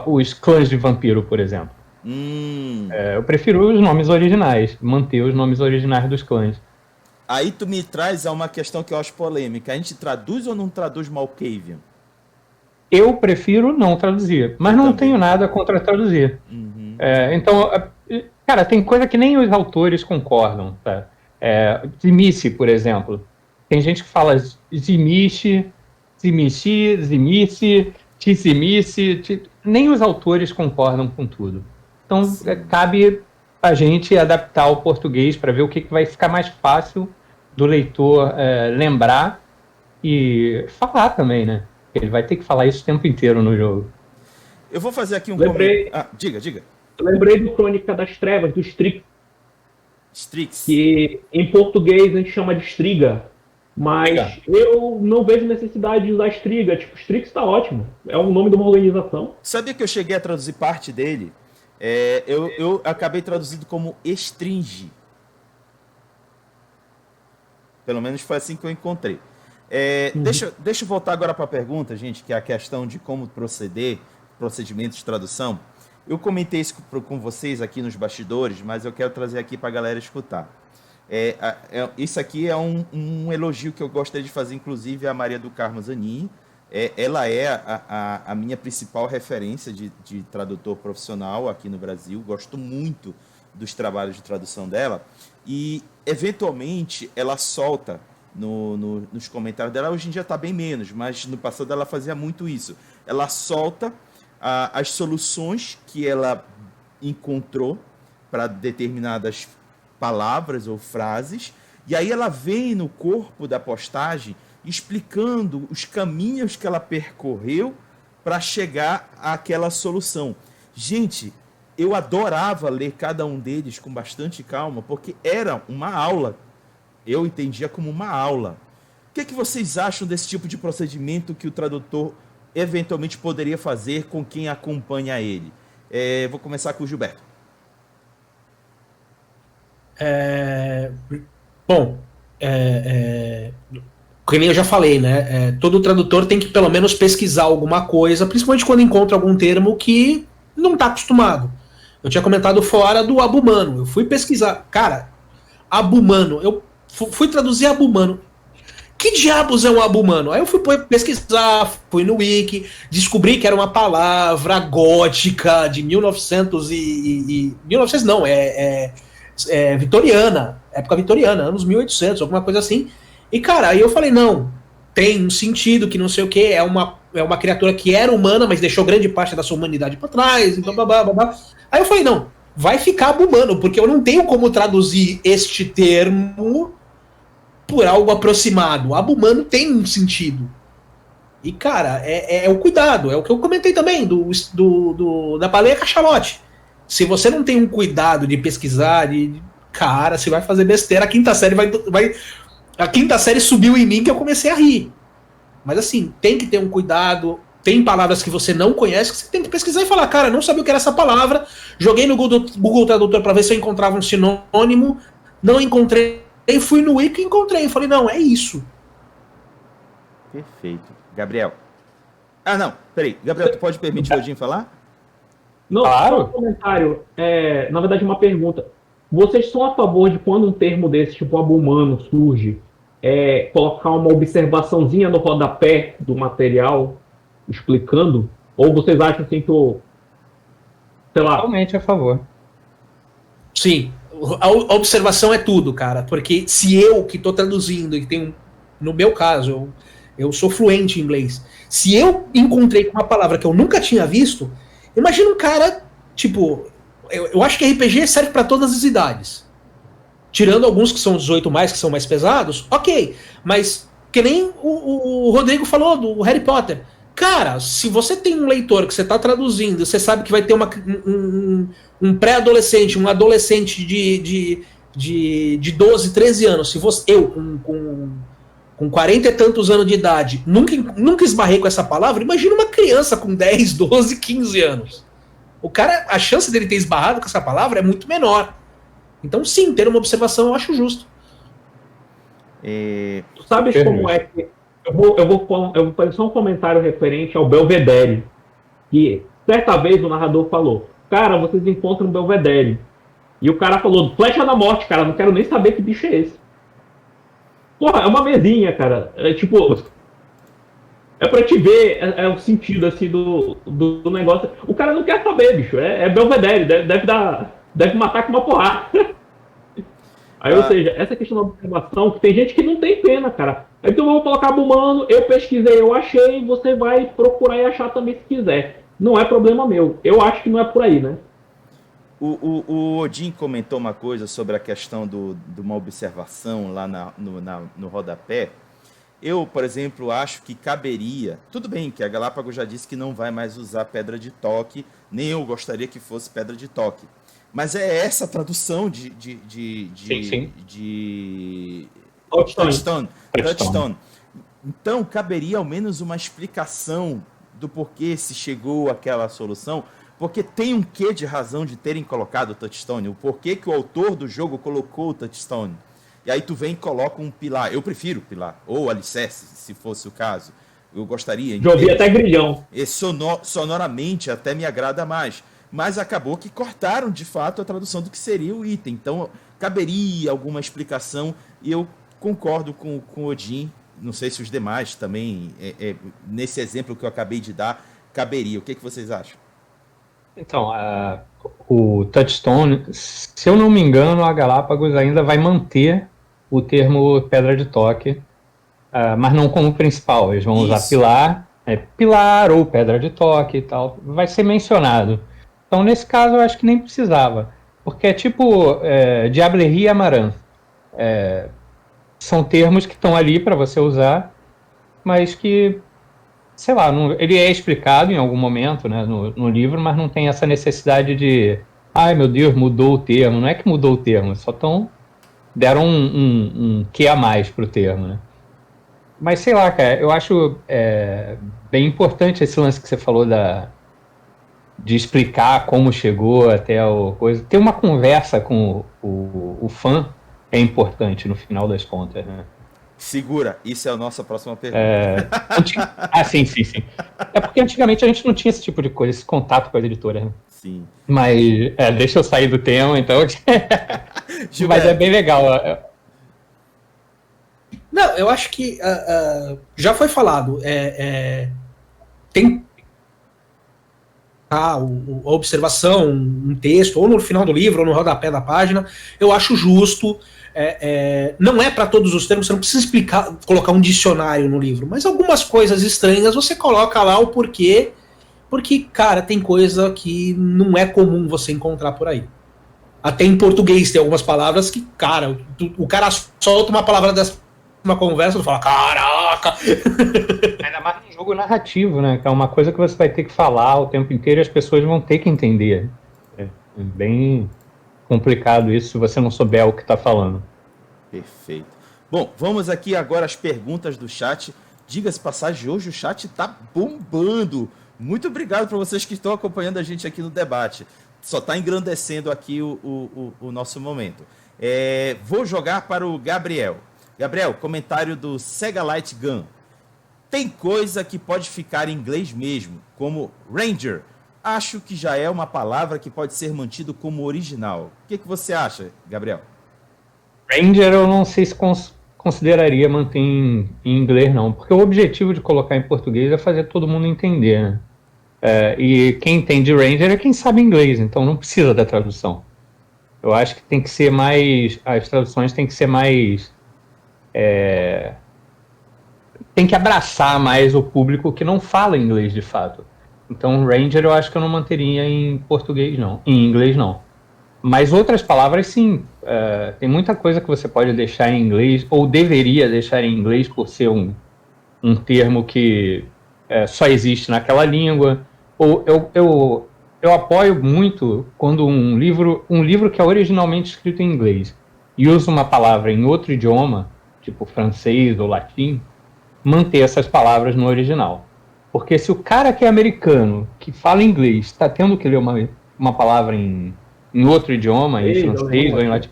os clãs de vampiro, por exemplo. Eu prefiro os nomes originais, manter os nomes originais dos clãs. Aí tu me traz a uma questão que eu acho polêmica. A gente traduz ou não traduz Malkavian? Eu prefiro não traduzir, mas não tenho nada contra traduzir. Uhum. Então, cara, tem coisa que nem os autores concordam. Tá? Zimice, por exemplo. Tem gente que fala Zimice, Tizimice. Nem os autores concordam com tudo. Então, cabe a gente adaptar ao português para ver o que vai ficar mais fácil do leitor lembrar e falar também, né? Ele vai ter que falar isso o tempo inteiro no jogo. Eu vou fazer aqui um comentário. Diga. Eu lembrei do Crônica das Trevas, do Strix. Strix. Que em português a gente chama de Striga. Mas eu não vejo necessidade de usar Striga. Tipo, Strix tá ótimo. É o nome de uma organização. Sabia que eu cheguei a traduzir parte dele? Eu acabei traduzindo como Estringe. Pelo menos foi assim que eu encontrei. Deixa eu voltar agora para a pergunta, gente, que é a questão de como proceder, procedimento de tradução. Eu comentei isso com vocês aqui nos bastidores, mas eu quero trazer aqui para a galera escutar. Isso aqui é um elogio que eu gostaria de fazer, inclusive, à Maria do Carmo Zanin. Ela é a minha principal referência de tradutor profissional aqui no Brasil. Gosto muito dos trabalhos de tradução dela. E, eventualmente, ela solta nos comentários dela. Hoje em dia está bem menos, mas no passado ela fazia muito isso. Ela solta as soluções que ela encontrou para determinadas palavras ou frases, e aí ela vem no corpo da postagem explicando os caminhos que ela percorreu para chegar àquela solução. Gente, eu adorava ler cada um deles com bastante calma, porque era uma aula. Eu entendia como uma aula. O que vocês acham desse tipo de procedimento que o tradutor eventualmente poderia fazer com quem acompanha ele? Vou começar com o Gilberto. Bom, que nem eu já falei, né? Todo tradutor tem que pelo menos pesquisar alguma coisa, principalmente quando encontra algum termo que não está acostumado. Eu tinha comentado fora do abumano. Eu fui pesquisar. Cara, abumano. Eu fui traduzir abumano. Que diabos é um abumano? Aí eu fui pesquisar, fui no Wiki, descobri que era uma palavra gótica de 1900 1900 não, vitoriana, época vitoriana, anos 1800, alguma coisa assim. E, cara, aí eu falei, não, tem um sentido que não sei o que, é uma criatura que era humana, mas deixou grande parte da sua humanidade para trás, e blá, blá, blá, blá, blá. Aí eu falei, não, vai ficar abumano, porque eu não tenho como traduzir este termo por algo aproximado. Abumano tem um sentido. E, cara, é o cuidado, é o que eu comentei também da baleia cachalote. Se você não tem um cuidado de pesquisar, cara, você vai fazer besteira. A quinta série subiu em mim que eu comecei a rir. Mas assim, tem que ter um cuidado. Tem palavras que você não conhece que você tem que pesquisar e falar, cara, não sabia o que era essa palavra. Joguei no Google Tradutor para ver se eu encontrava um sinônimo. Não encontrei. Fui no Wiki e encontrei. Falei, não, é isso. Perfeito. Gabriel. Não, peraí. Gabriel, tu pode permitir o Odin falar? Não, claro. Só um comentário. Na verdade, uma pergunta. Vocês são a favor de quando um termo desse, tipo abumano, surge, colocar uma observaçãozinha no rodapé do material explicando? Ou vocês acham assim que sei lá... Totalmente a favor. Sim. A observação é tudo, cara. Porque se eu que estou traduzindo, e tem no meu caso, eu sou fluente em inglês. Se eu encontrei com uma palavra que eu nunca tinha visto, imagina um cara, tipo, eu acho que RPG serve para todas as idades. Tirando alguns que são 18 mais, que são mais pesados, ok. Mas que nem o Rodrigo falou do Harry Potter. Cara, se você tem um leitor que você está traduzindo, você sabe que vai ter um pré-adolescente, um adolescente de 12, 13 anos, se você, com 40 e tantos anos de idade, nunca esbarrei com essa palavra, imagina uma criança com 10, 12, 15 anos. O cara, a chance dele ter esbarrado com essa palavra é muito menor. Então, sim, ter uma observação eu acho justo. Tu sabes como é que... Eu vou fazer só um comentário referente ao Belvedere. Que certa vez o narrador falou, cara, vocês encontram o Belvedere. E o cara falou, flecha da morte, cara, não quero nem saber que bicho é esse. Porra, é uma mesinha, cara. Tipo... É pra te ver o sentido, assim, do negócio. O cara não quer saber, bicho. É Belvedere, deve matar com uma porrada. Aí, ou seja, essa questão da observação, que tem gente que não tem pena, cara. Então eu vou colocar abumano, eu pesquisei, eu achei, você vai procurar e achar também se quiser. Não é problema meu. Eu acho que não é por aí, né? O Odin comentou uma coisa sobre a questão de uma observação lá no rodapé. Eu, por exemplo, acho que caberia... Tudo bem que a Galápagos já disse que não vai mais usar pedra de toque, nem eu gostaria que fosse pedra de toque. Mas é essa tradução Sim. Touchstone. Touchstone. Então, caberia ao menos uma explicação do porquê se chegou àquela solução, porque tem um quê de razão de terem colocado o Touchstone, o porquê que o autor do jogo colocou o Touchstone. E aí tu vem e coloca um pilar. Eu prefiro pilar, ou alicerce, se fosse o caso. Eu gostaria. Já ouvi até grilhão. E sonoramente até me agrada mais. Mas acabou que cortaram, de fato, a tradução do que seria o item. Então, caberia alguma explicação. E eu concordo com o Odin. Não sei se os demais também, nesse exemplo que eu acabei de dar, caberia. O que vocês acham? Então, o Touchstone, se eu não me engano, a Galápagos ainda vai manter o termo pedra de toque, mas não como principal. Eles vão usar pilar ou pedra de toque e tal. Vai ser mencionado. Então, nesse caso, eu acho que nem precisava. Porque é tipo Diablerie e Amaranth. São termos que estão ali para você usar, mas que, sei lá, ele é explicado em algum momento, né, no livro, mas não tem essa necessidade de ai meu Deus, mudou o termo. Não é que mudou o termo, só deram um que a mais pro termo, né? Mas sei lá, cara, eu acho bem importante esse lance que você falou de explicar como chegou até a coisa. Ter uma conversa com o fã é importante no final das contas, né? Segura, isso é a nossa próxima pergunta. Sim. É porque antigamente a gente não tinha esse tipo de coisa, esse contato com as editoras, né? Sim. Mas deixa eu sair do tema, então. Mas é bem legal. Não, eu acho que já foi falado. Tem a observação, um texto, ou no final do livro, ou no rodapé da página. Eu acho justo. Não é para todos os termos, você não precisa colocar um dicionário no livro, mas algumas coisas estranhas você coloca lá o porquê, porque, cara, tem coisa que não é comum você encontrar por aí. Até em português tem algumas palavras que, cara, o cara solta uma palavra dessa uma conversa e fala, caraca! Ainda mais no jogo narrativo, né? Que é uma coisa que você vai ter que falar o tempo inteiro e as pessoas vão ter que entender. É bem complicado isso se você não souber o que está falando. Perfeito. Bom, vamos aqui agora às perguntas do chat. Diga-se passagem, hoje o chat está bombando. Muito obrigado para vocês que estão acompanhando a gente aqui no debate. Só está engrandecendo aqui o nosso momento. Vou jogar para o Gabriel. Gabriel, comentário do Sega Light Gun. Tem coisa que pode ficar em inglês mesmo, como Ranger. Acho que já é uma palavra que pode ser mantido como original. O que você acha, Gabriel? Ranger eu não sei se consideraria manter em inglês, não. Porque o objetivo de colocar em português é fazer todo mundo entender, né? E quem entende Ranger é quem sabe inglês, então não precisa da tradução. Eu acho que tem que ser mais... As traduções têm que ser mais... tem que abraçar mais o público que não fala inglês de fato. Então, Ranger eu acho que eu não manteria em português, não. Em inglês, não. Mas outras palavras, sim. Tem muita coisa que você pode deixar em inglês, ou deveria deixar em inglês por ser um termo que só existe naquela língua. Ou eu apoio muito quando um livro que é originalmente escrito em inglês e usa uma palavra em outro idioma, tipo francês ou latim, manter essas palavras no original. Porque se o cara que é americano, que fala inglês, está tendo que ler uma palavra em outro idioma, em francês ou em latim,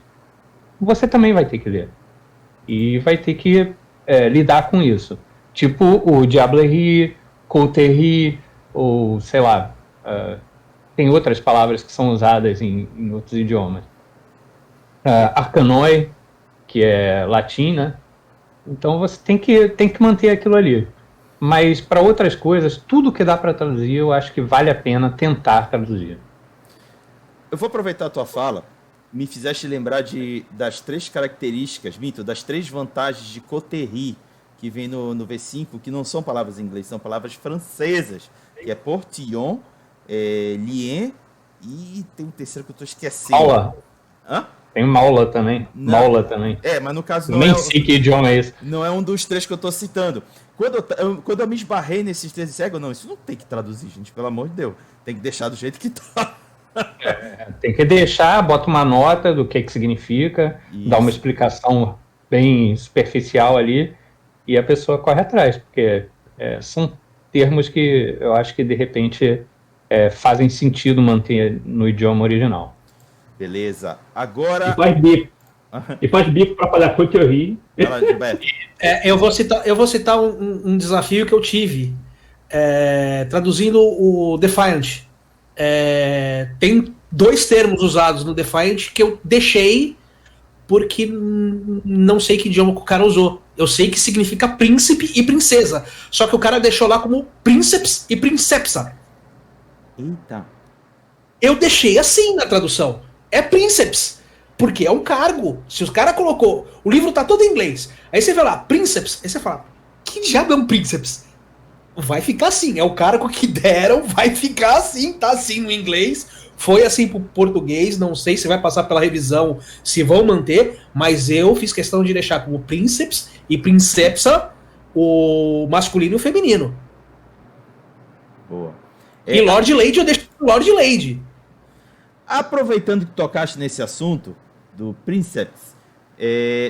você também vai ter que ler. E vai ter que lidar com isso. Tipo o Diablerie, Coterie, ou sei lá, tem outras palavras que são usadas em outros idiomas. Arcanoi, que é latim, né? Então você tem que manter aquilo ali. Mas para outras coisas, tudo que dá para traduzir, eu acho que vale a pena tentar traduzir. Eu vou aproveitar a tua fala. Me fizeste lembrar das 3 características, das 3 vantagens de Coterie, que vem no V5, que não são palavras em inglês, são palavras francesas, que é portillon, lien e tem um terceiro que eu estou esquecendo. Maula. Hã? Tem maula também. Não. Maula também. Mas no caso não nem sei que idioma é esse. Não é um dos 3 que eu estou citando. Quando eu me esbarrei nesses 3 cegos, não, isso não tem que traduzir, gente, pelo amor de Deus. Tem que deixar do jeito que tá. Tem que deixar, bota uma nota do que significa, Isso. dá uma explicação bem superficial ali, e a pessoa corre atrás, porque são termos que eu acho que, de repente, fazem sentido manter no idioma original. Beleza. Agora... E faz bico para falar coisa que eu ri. Eu vou citar um desafio que eu tive traduzindo o Defiant. Tem 2 termos usados no Defiant que eu deixei porque não sei que idioma que o cara usou. Eu sei que significa príncipe e princesa. Só que o cara deixou lá como príncipes e princesa. Eita. Eu deixei assim na tradução. É príncipes. Porque é um cargo. Se os cara colocou... O livro tá todo em inglês. Aí você vê lá, príncipes. Aí você fala, que diabo é um príncipes? Vai ficar assim. É o cargo que deram, vai ficar assim. Tá assim no inglês. Foi assim pro português. Não sei se vai passar pela revisão, se vão manter. Mas eu fiz questão de deixar como príncipes e princesa o masculino e o feminino. Boa. E Lord Lady eu deixo Lord Lady. Aproveitando que tocaste nesse assunto do Princeps,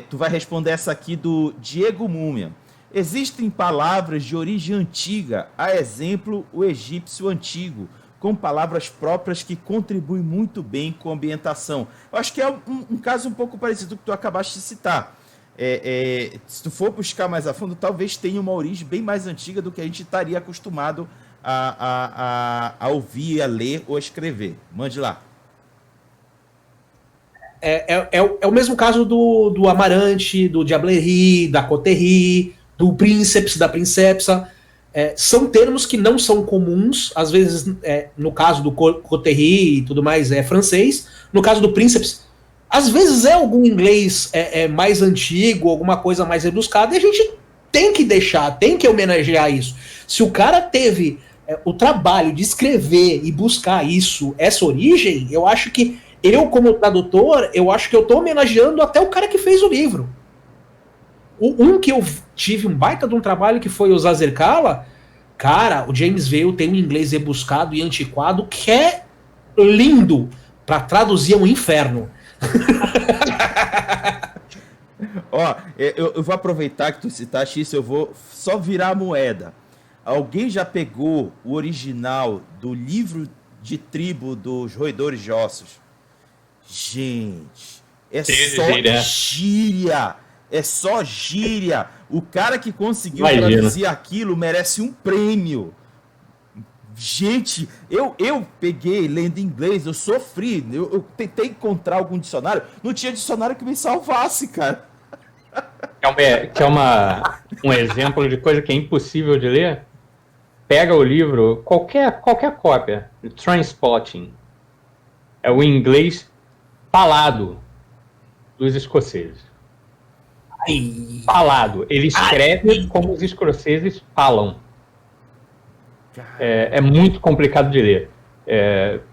tu vai responder essa aqui do Diego Múmia. Existem palavras de origem antiga, a exemplo, o egípcio antigo, com palavras próprias que contribuem muito bem com a ambientação. Eu acho que é um caso um pouco parecido com o que tu acabaste de citar. Se tu for buscar mais a fundo, talvez tenha uma origem bem mais antiga do que a gente estaria acostumado a ouvir, a ler ou a escrever. Mande lá. É o mesmo caso do Amarante, do Diablerie, da Coterie, do Princeps, da Princesa. São termos que não são comuns. Às vezes, no caso do Coterie e tudo mais, é francês. No caso do Princeps, às vezes é algum inglês mais antigo, alguma coisa mais rebuscada, e a gente tem que deixar, tem que homenagear isso. Se o cara teve o trabalho de escrever e buscar isso, essa origem, eu acho que eu, como tradutor, eu acho que eu tô homenageando até o cara que fez o livro. Um que eu tive um baita de um trabalho que foi o Zazerkala, cara, o James Vale tem um inglês rebuscado e antiquado que é lindo para traduzir um inferno. Ó, eu vou aproveitar que tu citaste isso, eu vou só virar a moeda. Alguém já pegou o original do livro de tribo dos roedores de ossos? Gente, só gíria. É só gíria. O cara que conseguiu traduzir aquilo merece um prêmio. Gente, eu peguei lendo inglês, eu sofri. Eu tentei encontrar algum dicionário. Não tinha dicionário que me salvasse, cara. Quer um exemplo de coisa que é impossível de ler? Pega o livro, qualquer cópia, Trainspotting. É o inglês falado dos escoceses. Falado. Ele escreve como os escoceses falam. É muito complicado de ler.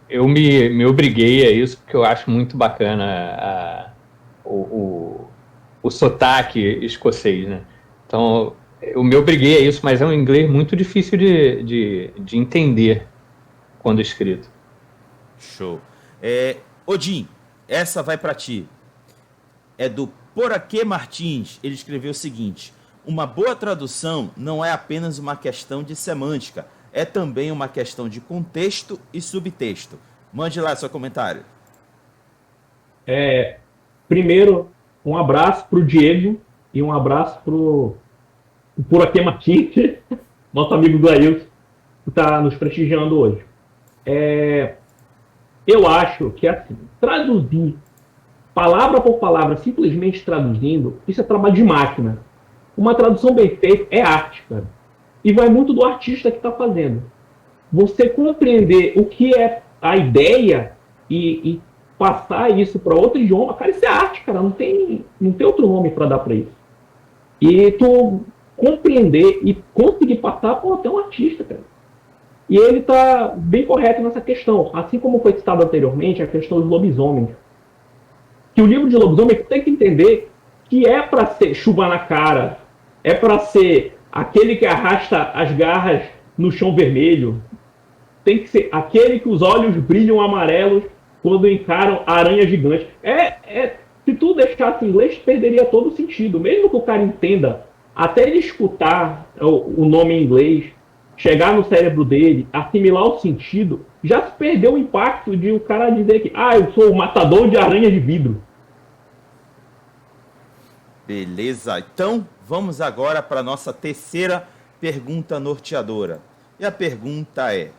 Eu me obriguei a isso porque eu acho muito bacana o sotaque escocês, né? Então, eu me obriguei a isso, mas é um inglês muito difícil de entender quando escrito. Show. Odin, essa vai para ti. É do Poraquê Martins. Ele escreveu o seguinte: uma boa tradução não é apenas uma questão de semântica, é também uma questão de contexto e subtexto. Mande lá seu comentário. Primeiro, um abraço para o Diego e um abraço para o Poraquê Martins, nosso amigo do Ailton, que está nos prestigiando hoje. Eu acho que, assim, traduzir palavra por palavra, simplesmente traduzindo, isso é trabalho de máquina. Uma tradução bem feita é arte, cara. E vai muito do artista que está fazendo. Você compreender o que é a ideia e passar isso para outro idioma, cara, isso é arte, cara. Não tem outro nome para dar para isso. E tu compreender e conseguir passar, pô, até um artista, cara. E ele está bem correto nessa questão. Assim como foi citado anteriormente, a questão dos lobisomens. Que o livro de lobisomem tem que entender que é para ser chuva na cara, é para ser aquele que arrasta as garras no chão vermelho, tem que ser aquele que os olhos brilham amarelos quando encaram a aranha gigante. Se tu deixasse em inglês, perderia todo o sentido. Mesmo que o cara entenda, até ele escutar o nome em inglês, chegar no cérebro dele, assimilar o sentido, já se perdeu o impacto de o cara dizer que eu sou o matador de aranha de vidro. Beleza, então vamos agora para a nossa terceira pergunta norteadora. E a pergunta é: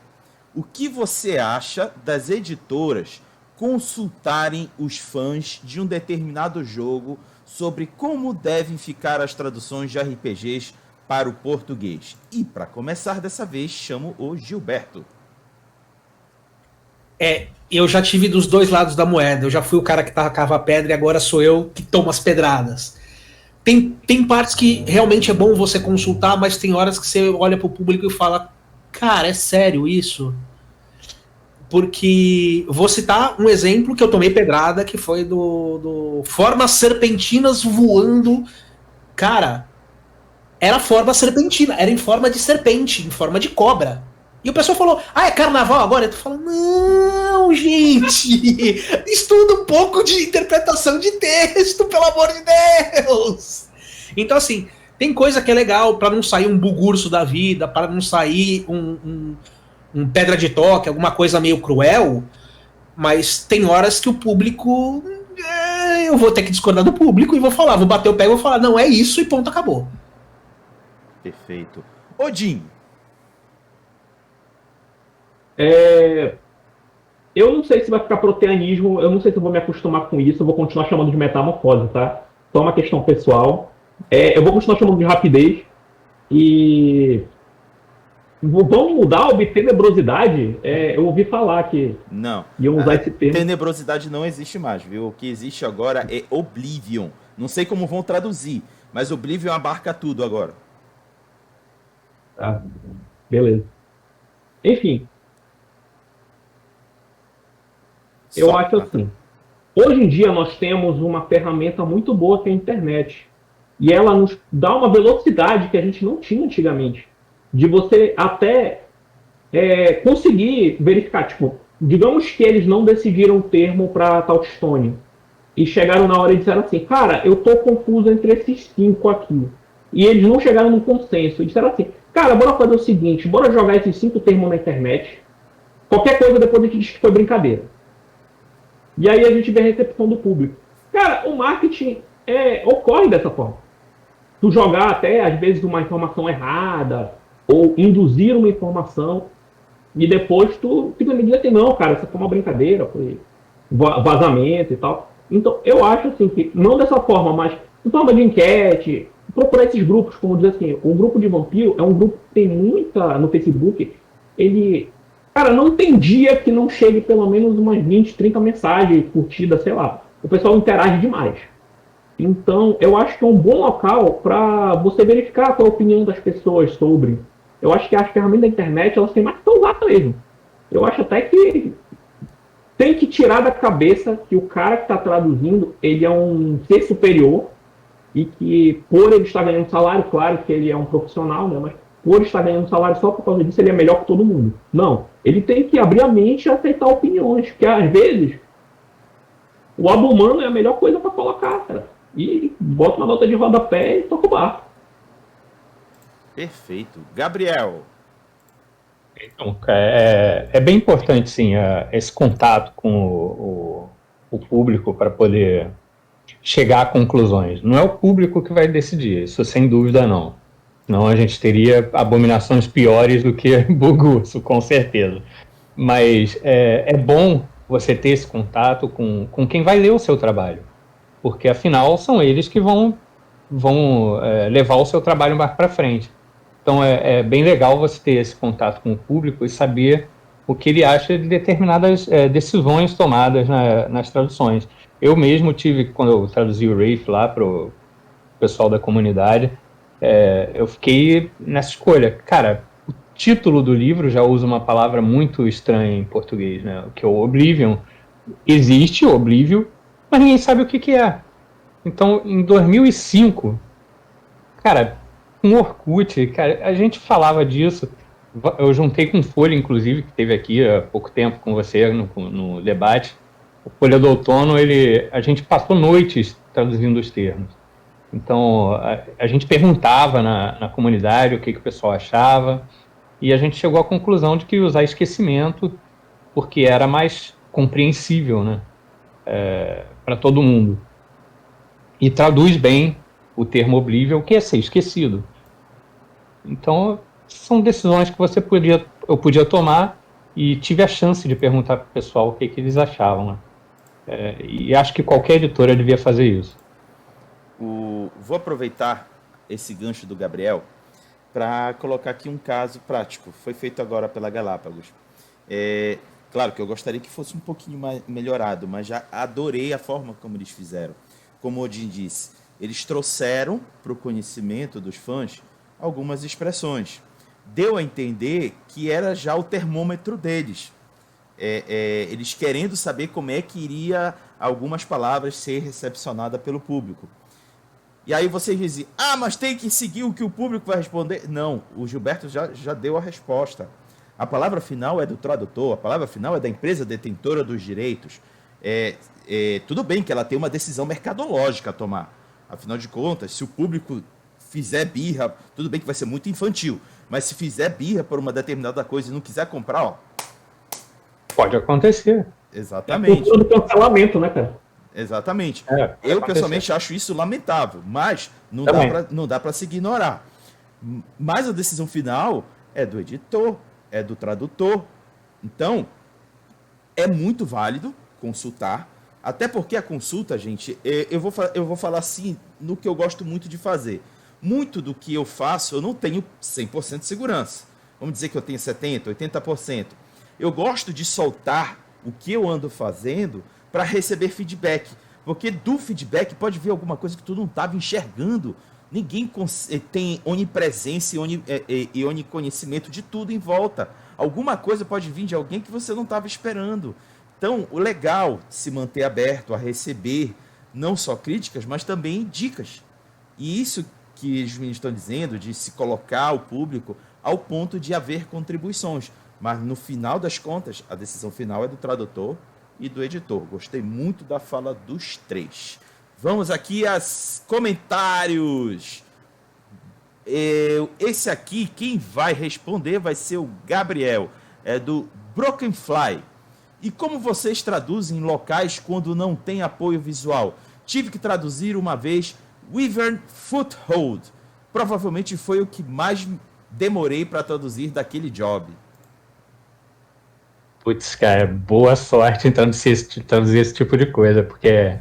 o que você acha das editoras consultarem os fãs de um determinado jogo sobre como devem ficar as traduções de RPGs para o português? E para começar dessa vez, chamo o Gilberto. Eu já tive dos dois lados da moeda. Eu já fui o cara que tacava a pedra e agora sou eu que tomo as pedradas. Tem partes que realmente é bom você consultar, mas tem horas que você olha pro público e fala: cara, é sério isso? Porque vou citar um exemplo que eu tomei pedrada, que foi do formas serpentinas voando. Cara, era forma serpentina, era em forma de serpente, em forma de cobra. E o pessoal falou: é carnaval agora? Eu tô falando: não, gente, estuda um pouco de interpretação de texto, pelo amor de Deus. Então, assim, tem coisa que é legal para não sair um bugurso da vida, para não sair um pedra de toque, alguma coisa meio cruel, mas tem horas que o público... eu vou ter que discordar do público e vou bater o pé e vou falar: não, é isso e ponto, acabou. Perfeito. Odin. Eu não sei se vai ficar proteanismo, eu não sei se eu vou me acostumar com isso, eu vou continuar chamando de metamorfose, tá? Só uma questão pessoal. Eu vou continuar chamando de rapidez e... vamos mudar, obter tenebrosidade? Eu ouvi falar que não, iam usar esse termo. Tenebrosidade não existe mais, viu? O que existe agora é Oblivion. Não sei como vão traduzir, mas Oblivion abarca tudo agora. Tá, beleza. Enfim. Eu acho assim. Hoje em dia nós temos uma ferramenta muito boa que é a internet. E ela nos dá uma velocidade que a gente não tinha antigamente. De você até conseguir verificar. Tipo, digamos que eles não decidiram o termo para Touchstone. E chegaram na hora e disseram assim: cara, eu tô confuso entre esses 5 aqui. E eles não chegaram num consenso. E disseram assim: cara, bora fazer o seguinte, bora jogar esses 5 termos na internet. Qualquer coisa depois a gente diz que foi brincadeira. E aí a gente vê a recepção do público. Cara, o marketing ocorre dessa forma. Tu jogar até, às vezes, uma informação errada, ou induzir uma informação, e depois tu simplesmente diz assim: não, cara, isso foi uma brincadeira, foi vazamento e tal. Então, eu acho assim que, não dessa forma, mas em forma de enquete, procurar esses grupos, como dizer assim, o grupo de vampiro é um grupo que tem muita, no Facebook, cara, não tem dia que não chegue pelo menos umas 20, 30 mensagens, curtidas, sei lá. O pessoal interage demais. Então, eu acho que é um bom local para você verificar qual é a opinião das pessoas sobre. Eu acho que as ferramentas da internet, elas têm mais que usar mesmo. Eu acho até que tem que tirar da cabeça que o cara que está traduzindo, ele é um ser superior e que, por ele estar ganhando salário, claro que ele é um profissional, né, mas por estar ganhando salário só por causa disso, ele é melhor que todo mundo. Não. Ele tem que abrir a mente e aceitar opiniões, porque às vezes o lado humano é a melhor coisa para colocar, cara. E bota uma nota de rodapé e toca o barco. Perfeito. Gabriel. Então, é bem importante, sim, esse contato com o público para poder chegar a conclusões. Não é o público que vai decidir, isso sem dúvida não. Senão a gente teria abominações piores do que Bugurso, com certeza. Mas é bom você ter esse contato com quem vai ler o seu trabalho. Porque, afinal, são eles que vão levar o seu trabalho mais para frente. Então, é bem legal você ter esse contato com o público e saber o que ele acha de determinadas decisões tomadas nas traduções. Eu mesmo tive, quando eu traduzi o Wraith lá para o pessoal da comunidade, eu fiquei nessa escolha. Cara, o título do livro já usa uma palavra muito estranha em português, né? Que é o Oblivion. Existe o Oblivion, mas ninguém sabe o que é. Então, em 2005, cara, com Orkut, cara, a gente falava disso. Eu juntei com Folha, inclusive, que esteve aqui há pouco tempo com você no debate. o Folha do Outono, a gente passou noites traduzindo os termos. Então, a gente perguntava na comunidade o que o pessoal achava, e a gente chegou à conclusão de que usar esquecimento, porque era mais compreensível, né, para todo mundo. E traduz bem o termo oblivion, que é ser esquecido. Então, são decisões que eu podia tomar, e tive a chance de perguntar para o pessoal o que eles achavam, né? E acho que qualquer editora devia fazer isso. Vou aproveitar esse gancho do Gabriel para colocar aqui um caso prático. Foi feito agora pela Galápagos. Claro que eu gostaria que fosse um pouquinho mais melhorado, mas já adorei a forma como eles fizeram. Como o Odin disse, eles trouxeram para o conhecimento dos fãs algumas expressões. Deu a entender que era já o termômetro deles. Eles querendo saber como é que iria algumas palavras ser recepcionadas pelo público. E aí vocês dizem, mas tem que seguir o que o público vai responder. Não, o Gilberto já deu a resposta. A palavra final é do tradutor, a palavra final é da empresa detentora dos direitos. Tudo bem que ela tem uma decisão mercadológica a tomar. Afinal de contas, se o público fizer birra, tudo bem que vai ser muito infantil, mas se fizer birra por uma determinada coisa e não quiser comprar, pode acontecer. Exatamente. É do cancelamento, né, cara? Exatamente. Eu pessoalmente acho isso lamentável, mas não dá para se ignorar. Mas a decisão final é do editor, é do tradutor. Então, é muito válido consultar, até porque a consulta, gente, eu vou falar assim no que eu gosto muito de fazer. Muito do que eu faço, eu não tenho 100% de segurança. Vamos dizer que eu tenho 70%, 80%. Eu gosto de soltar o que eu ando fazendo para receber feedback. Porque do feedback pode vir alguma coisa que tu não estava enxergando. Ninguém tem onipresença e oniconhecimento de tudo em volta. Alguma coisa pode vir de alguém que você não estava esperando. Então, o legal de se manter aberto a receber não só críticas, mas também dicas. E isso que os meninos estão dizendo, de se colocar o público ao ponto de haver contribuições. Mas, no final das contas, a decisão final é do tradutor e do editor. Gostei muito da fala dos três. Vamos aqui aos comentários. Esse aqui, quem vai responder vai ser o Gabriel, do Broken Fly. E como vocês traduzem em locais quando não tem apoio visual? Tive que traduzir uma vez Wyvern Foothold. Provavelmente foi o que mais demorei para traduzir daquele job. Putz, cara, boa sorte em traduzir esse tipo de coisa, porque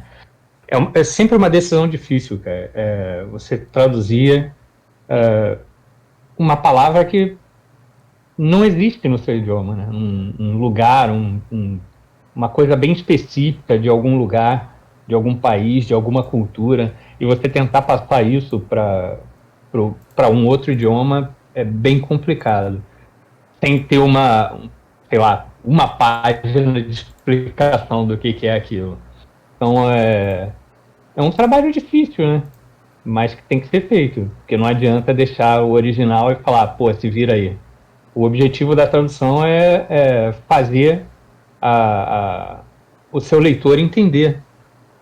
é sempre uma decisão difícil, cara. Você traduzir uma palavra que não existe no seu idioma, né? Um lugar, uma coisa bem específica de algum lugar, de algum país, de alguma cultura, e você tentar passar isso para um outro idioma é bem complicado. Tem que ter uma página de explicação do que é aquilo. Então é um trabalho difícil, né? Mas que tem que ser feito, porque não adianta deixar o original e falar, pô, se vira aí. O objetivo da tradução é fazer o seu leitor entender.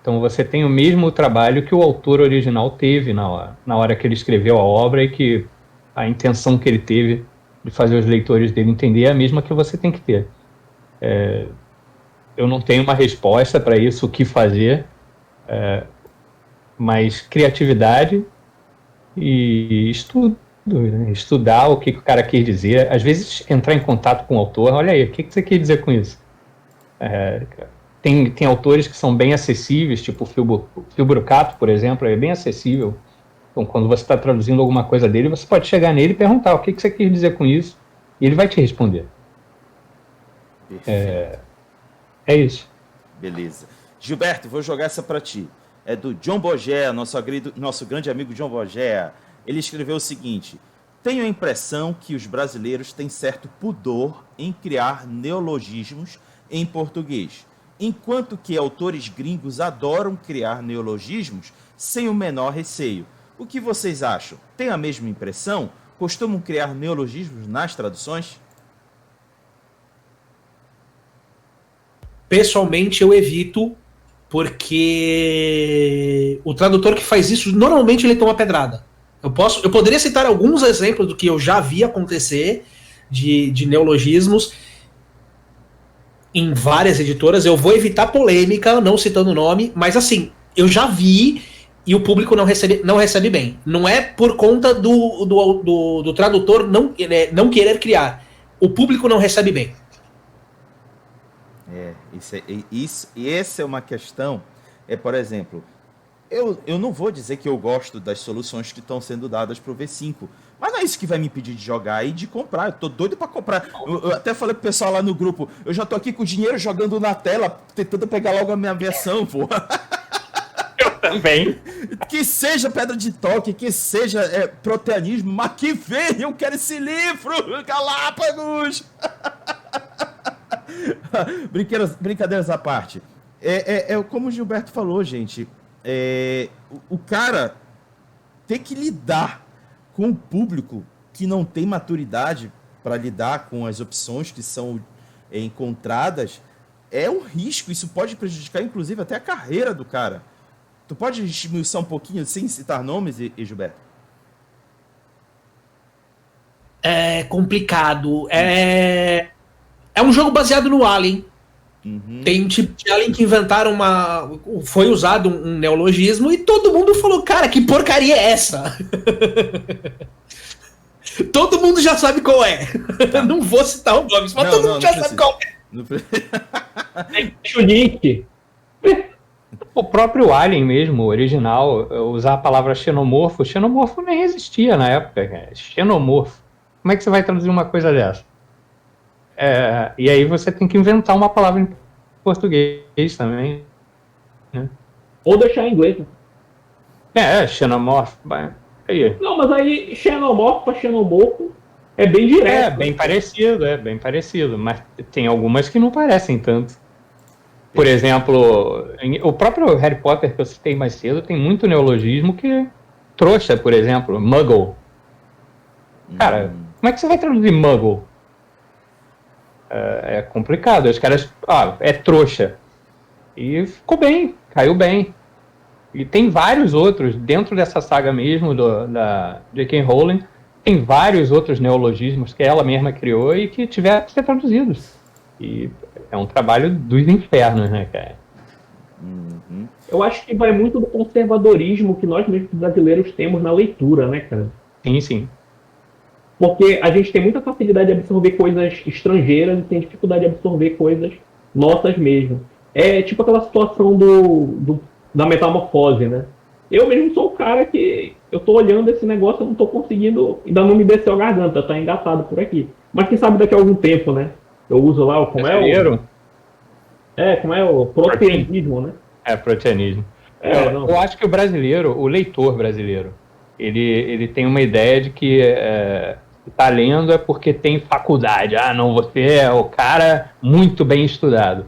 Então você tem o mesmo trabalho que o autor original teve na hora que ele escreveu a obra, e que a intenção que ele teve de fazer os leitores dele entender é a mesma que você tem que ter. Eu não tenho uma resposta para isso, o que fazer, mas criatividade e estudo, né? Estudar o que o cara quer dizer, às vezes entrar em contato com o autor, olha aí, o que você quer dizer com isso? Tem autores que são bem acessíveis, tipo o Phil Brucato, por exemplo, é bem acessível. Então, quando você está traduzindo alguma coisa dele, você pode chegar nele e perguntar o que você quer dizer com isso, e ele vai te responder. É isso. Beleza. Gilberto, vou jogar essa para ti. É do John Bogea, nosso grande amigo John Bogea. Ele escreveu o seguinte: tenho a impressão que os brasileiros têm certo pudor em criar neologismos em português, enquanto que autores gringos adoram criar neologismos sem o menor receio. O que vocês acham? Tem a mesma impressão? Costumam criar neologismos nas traduções? pessoalmente eu evito, porque o tradutor que faz isso, normalmente ele toma pedrada. Eu poderia citar alguns exemplos do que eu já vi acontecer de neologismos em várias editoras. Eu vou evitar polêmica, não citando o nome, mas assim, eu já vi e o público não recebe bem. Não é por conta do tradutor não querer criar. O público não recebe bem. Essa é uma questão. Por exemplo, eu não vou dizer que eu gosto das soluções que estão sendo dadas para o V5, mas não é isso que vai me impedir de jogar e de comprar. Eu tô doido para comprar. Eu até falei pro pessoal lá no grupo, eu já tô aqui com o dinheiro jogando na tela, tentando pegar logo a minha versão, pô. Eu também. Que seja pedra de toque, que seja proteanismo, mas que venha, eu quero esse livro, Galápagos! Brincadeiras à parte. Como o Gilberto falou, gente, o cara tem que lidar com o público que não tem maturidade para lidar com as opções que são encontradas. É um risco, isso pode prejudicar inclusive até a carreira do cara. Tu pode esmiuçar um pouquinho sem citar nomes, Gilberto? É complicado. É um jogo baseado no Alien. Uhum. Tem tipo de Alien que inventaram foi usado um neologismo e todo mundo falou, cara, que porcaria é essa? Todo mundo já sabe qual é. Tá. Não vou citar o nome, mas todo mundo já sabe qual é. Deixa o link. O próprio Alien mesmo, o original, usar a palavra xenomorfo nem existia na época, cara. Xenomorfo. Como é que você vai traduzir uma coisa dessa? E aí você tem que inventar uma palavra em português também, né? Ou deixar em inglês. Xenomorfo. Aí. Não, mas aí xenomorfo para xenomorfo é bem direto. Bem parecido, mas tem algumas que não parecem tanto. Por exemplo, o próprio Harry Potter que eu citei mais cedo tem muito neologismo que trouxa, por exemplo, muggle. Cara, como é que você vai traduzir muggle? É complicado. Os caras, é trouxa. E ficou bem, caiu bem. E tem vários outros, dentro dessa saga mesmo da J.K. Rowling, tem vários outros neologismos que ela mesma criou e que tiveram que ser traduzidos. E é um trabalho dos infernos, né, cara? Uhum. Eu acho que vai muito do conservadorismo que nós mesmos brasileiros temos na leitura, né, cara? Sim. Porque a gente tem muita facilidade de absorver coisas estrangeiras e tem dificuldade de absorver coisas nossas mesmo. É tipo aquela situação da metamorfose, né? Eu mesmo sou o cara que eu tô olhando esse negócio, eu não tô conseguindo, ainda não me desceu a garganta, tá engatado por aqui. Mas quem sabe daqui a algum tempo, né? Eu uso lá como é o proteanismo, né? Proteanismo. Eu acho que o brasileiro, o leitor brasileiro, ele tem uma ideia de que tá lendo é porque tem faculdade. Não, você é o cara muito bem estudado.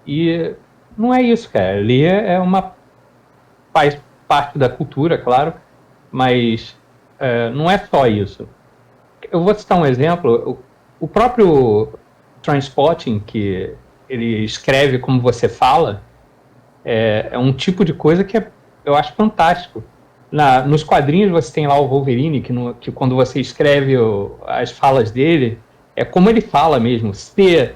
E não é isso, cara. Ler faz parte da cultura, claro, mas não é só isso. Eu vou citar um exemplo. O próprio Trainspotting, que ele escreve como você fala, é um tipo de coisa que eu acho fantástico. Nos quadrinhos você tem lá o Wolverine, que quando você escreve as falas dele, é como ele fala mesmo. Você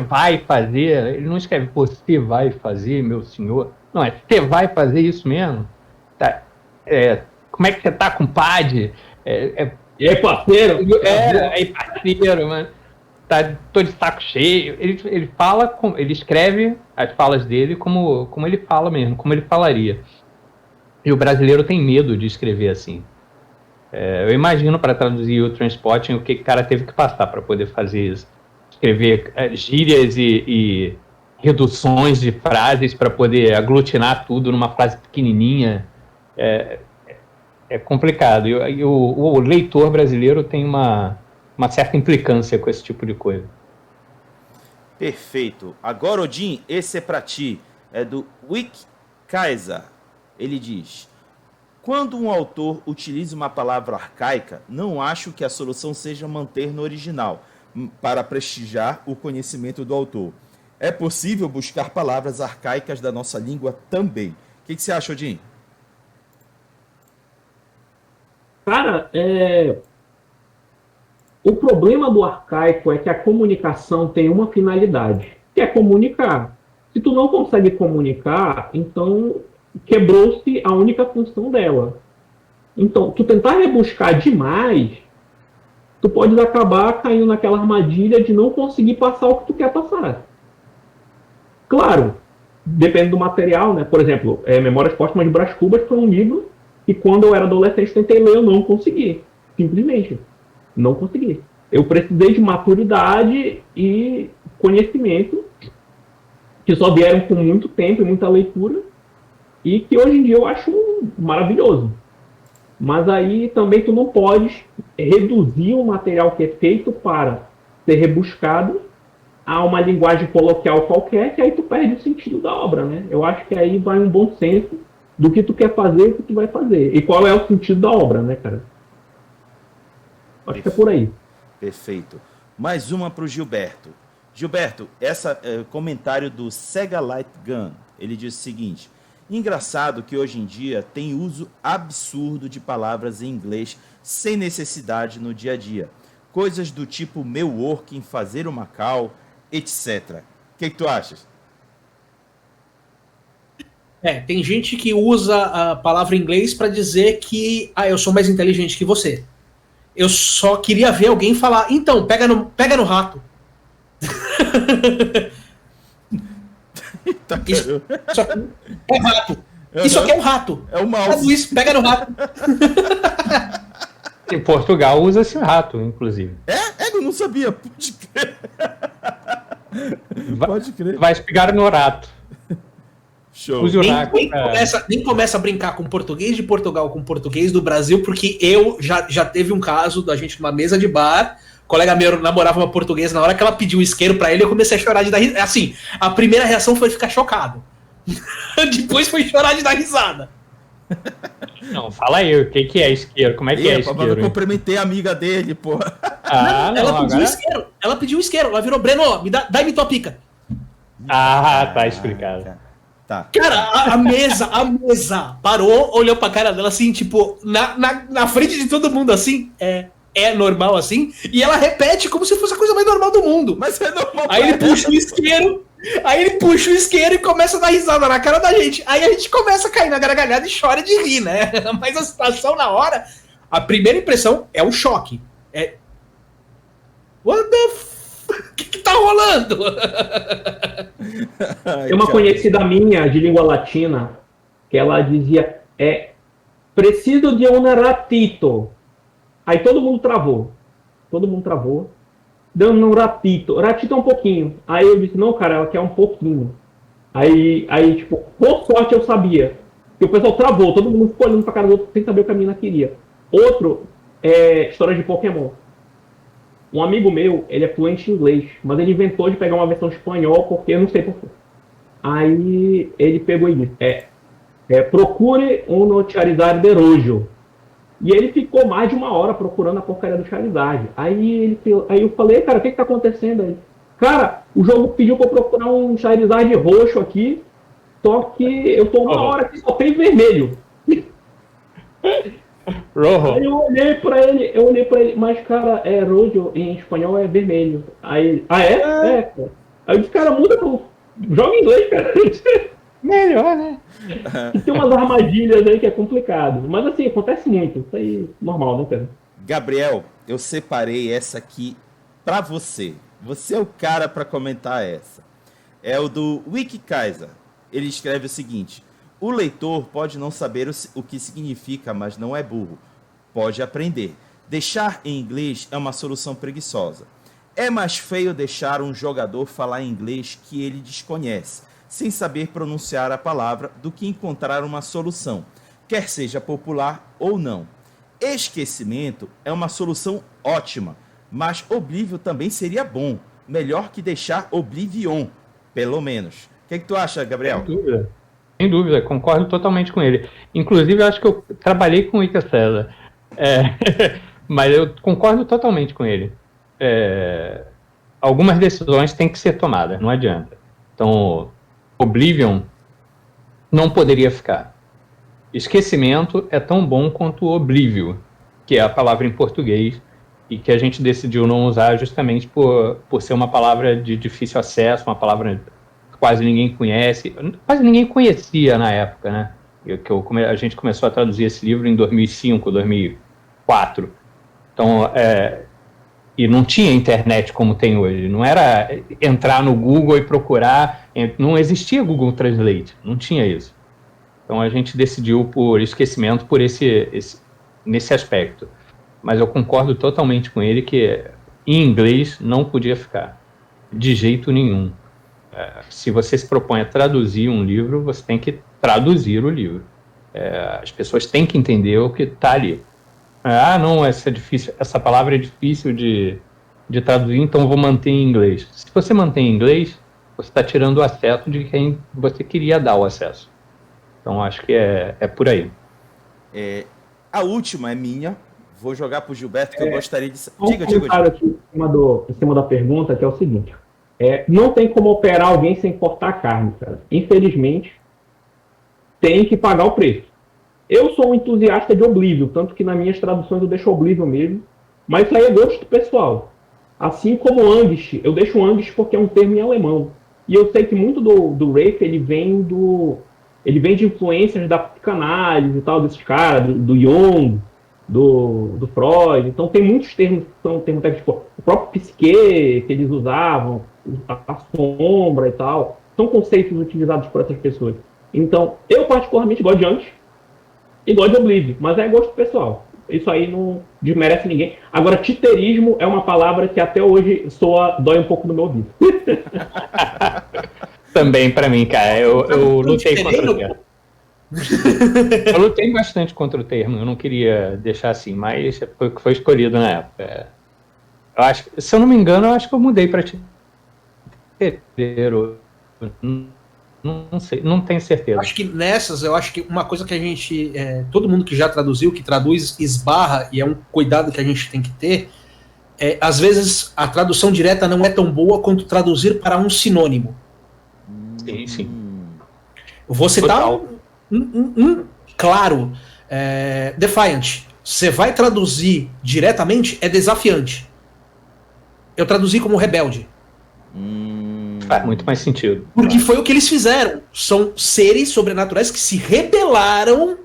vai fazer, ele não escreve você vai fazer, meu senhor. Não, você vai fazer isso mesmo? Tá, como é que você tá, compadre? E aí, parceiro? Parceiro, mano. Tô de saco cheio. Ele fala, ele escreve as falas dele como ele fala mesmo, como ele falaria. E o brasileiro tem medo de escrever assim. Eu imagino, para traduzir o Trainspotting, o que o cara teve que passar para poder fazer isso. Escrever gírias e reduções de frases para poder aglutinar tudo numa frase pequenininha. É complicado. E o leitor brasileiro tem uma certa implicância com esse tipo de coisa. Perfeito. Agora, Odin, esse é para ti. É do Wick Kaiser. Ele diz: quando um autor utiliza uma palavra arcaica, não acho que a solução seja manter no original, para prestigiar o conhecimento do autor. é possível buscar palavras arcaicas da nossa língua também. O que você acha, Odin? Cara, o problema do arcaico é que a comunicação tem uma finalidade, que é comunicar. Se tu não consegue comunicar, então quebrou-se a única função dela. Então, tu tentar rebuscar demais, tu pode acabar caindo naquela armadilha de não conseguir passar o que tu quer passar. Claro, depende do material, né? Por exemplo, Memórias Póstumas de Brás Cubas foi um livro que quando eu era adolescente tentei ler, eu não consegui. Simplesmente. Não consegui. Eu precisei de maturidade e conhecimento que só vieram com muito tempo e muita leitura e que hoje em dia eu acho maravilhoso. Mas aí também tu não podes reduzir um material que é feito para ser rebuscado a uma linguagem coloquial qualquer, que aí tu perde o sentido da obra, né? Eu acho que aí vai um bom senso do que tu quer fazer e o que tu vai fazer. E qual é o sentido da obra, né, cara? Acho que é por aí. Perfeito. Mais uma para o Gilberto. Gilberto, esse comentário do Sega Light Gun, ele diz o seguinte: engraçado que hoje em dia tem uso absurdo de palavras em inglês sem necessidade no dia a dia. Coisas do tipo meu working, fazer uma call, etc. O que tu achas? Tem gente que usa a palavra em inglês para dizer que eu sou mais inteligente que você. Eu só queria ver alguém falar, então, pega no rato. Isso aqui é rato. Isso aqui é um rato. É o mouse. Luiz, pega no rato. Em Portugal usa-se rato, inclusive. Eu não sabia. Pode crer. Pode crer. Vai pegar no rato. Show. Nem começa a brincar com português de Portugal com português do Brasil, porque eu já teve um caso da gente numa mesa de bar, colega meu namorava uma portuguesa, na hora que ela pediu isqueiro pra ele, eu comecei a chorar de dar risada. Assim, a primeira reação foi ficar chocado. Depois foi chorar de dar risada. Não, fala aí, o que é isqueiro? Como é que é isqueiro? Eu cumprimentei a amiga dele, pô. Ela pediu isqueiro. Ela pediu isqueiro. Ela virou, Breno, dá-me tua pica. Tá explicado. Tá. Cara, a mesa parou, olhou pra cara dela assim, tipo, na frente de todo mundo assim, é normal assim, e ela repete como se fosse a coisa mais normal do mundo. Mas é normal. Aí ele puxa o isqueiro e começa a dar risada na cara da gente. Aí a gente começa a cair na gargalhada e chora de rir, né? Mas a situação na hora, a primeira impressão é o choque. What the f... O que tá rolando? Tem uma conhecida minha de língua latina que ela dizia preciso de um ratito. Aí todo mundo travou. Deu um ratito. Ratito é um pouquinho. Aí eu disse, não, cara, ela quer um pouquinho. Aí tipo, por sorte eu sabia. Que o pessoal travou, todo mundo ficou olhando pra cara do outro sem saber o que a menina queria. Outro história de Pokémon. Um amigo meu, ele é fluente em inglês, mas ele inventou de pegar uma versão espanhol, porque eu não sei porquê. Aí ele pegou e disse, procure um Charizard de Rojo. E ele ficou mais de uma hora procurando a porcaria do Charizard. Aí eu falei, cara, o que tá acontecendo aí? Cara, o jogo pediu pra eu procurar um Charizard roxo aqui, só que eu tô uma hora que só tem vermelho. Rojo. Aí eu olhei pra ele, mas cara, rojo em espanhol é vermelho. Aí, é? Aí eu disse, cara, muda pro... Joga em inglês, cara. Melhor, né? E tem umas armadilhas aí que é complicado. Mas assim, acontece muito. Isso aí é normal, né, Pedro? Gabriel, eu separei essa aqui pra você. Você é o cara pra comentar essa. É o do Wiki Kaiser. Ele escreve o seguinte: o leitor pode não saber o que significa, mas não é burro. Pode aprender. Deixar em inglês é uma solução preguiçosa. É mais feio deixar um jogador falar inglês que ele desconhece, sem saber pronunciar a palavra, do que encontrar uma solução, quer seja popular ou não. Esquecimento é uma solução ótima, mas Oblivion também seria bom. Melhor que deixar Oblivion, pelo menos. O que tu acha, Gabriel? Sem dúvida, concordo totalmente com ele. Inclusive, eu acho que eu trabalhei com o Ita César. Mas eu concordo totalmente com ele. Algumas decisões têm que ser tomadas, não adianta. Então, Oblivion não poderia ficar. Esquecimento é tão bom quanto Oblívio, que é a palavra em português, e que a gente decidiu não usar justamente por ser uma palavra de difícil acesso, uma palavra que quase ninguém conhece, quase ninguém conhecia na época, né? A gente começou a traduzir esse livro em 2005, 2004. Então, e não tinha internet como tem hoje. Não era entrar no Google e procurar. Não existia Google Translate. Não tinha isso. Então, a gente decidiu por esquecimento nesse aspecto. Mas eu concordo totalmente com ele que em inglês não podia ficar. De jeito nenhum. Se você se propõe a traduzir um livro, você tem que traduzir o livro. As pessoas têm que entender o que está ali. Não, essa palavra é difícil de traduzir, então eu vou manter em inglês. Se você mantém em inglês, você está tirando o acesso de quem você queria dar o acesso. Então acho que é por aí. A última é minha. Vou jogar para o Gilberto, que eu gostaria de... Diga. Aqui em cima da pergunta, que é o seguinte. Não tem como operar alguém sem cortar carne, cara. Infelizmente, tem que pagar o preço. Eu sou um entusiasta de Oblivion, tanto que nas minhas traduções eu deixo Oblivion mesmo, mas isso aí é gosto pessoal. Assim como Angst, eu deixo Angst porque é um termo em alemão. E eu sei que muito do Rafe, ele vem de influências da psicanálise e tal, desses caras, do Jung, do Freud. Então tem muitos termos que são termos técnicos, o próprio psique que eles usavam, a sombra e tal, são conceitos utilizados por essas pessoas. Então, eu particularmente gosto de Angst e gosto de Oblivion, mas é gosto pessoal. Isso aí não desmerece ninguém. Agora, titerismo é uma palavra que até hoje dói um pouco no meu ouvido. Também para mim, cara. Eu lutei contra o termo. Eu lutei bastante contra o termo. Eu não queria deixar assim, mas foi escolhido na época. Eu acho, se eu não me engano, eu acho que eu mudei para titeiro. Não sei, não tenho certeza. Acho que nessas, eu acho que uma coisa que a gente, todo mundo que já traduziu, que traduz, esbarra, e é um cuidado que a gente tem que ter, às vezes a tradução direta não é tão boa quanto traduzir para um sinônimo. Sim. Vou citar claro, defiant. Você vai traduzir diretamente, é desafiante. Eu traduzi como rebelde. Faz muito mais sentido. Porque foi o que eles fizeram. São seres sobrenaturais que se rebelaram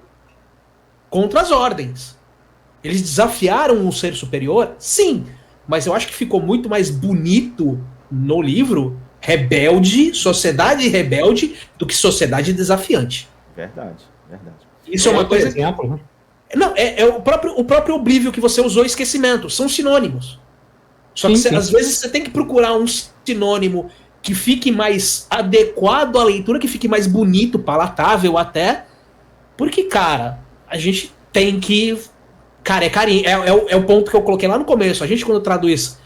contra as ordens. Eles desafiaram um ser superior? Sim. Mas eu acho que ficou muito mais bonito no livro rebelde, sociedade rebelde, do que sociedade desafiante. Verdade. Isso é uma coisa... Exemplo, né? Não, é o próprio Oblivion que você usou, esquecimento. São sinônimos. Só que às vezes você tem que procurar um sinônimo que fique mais adequado à leitura, que fique mais bonito, palatável até, porque, cara, a gente tem que... Cara, é carinho. É o ponto que eu coloquei lá no começo. A gente, quando traduz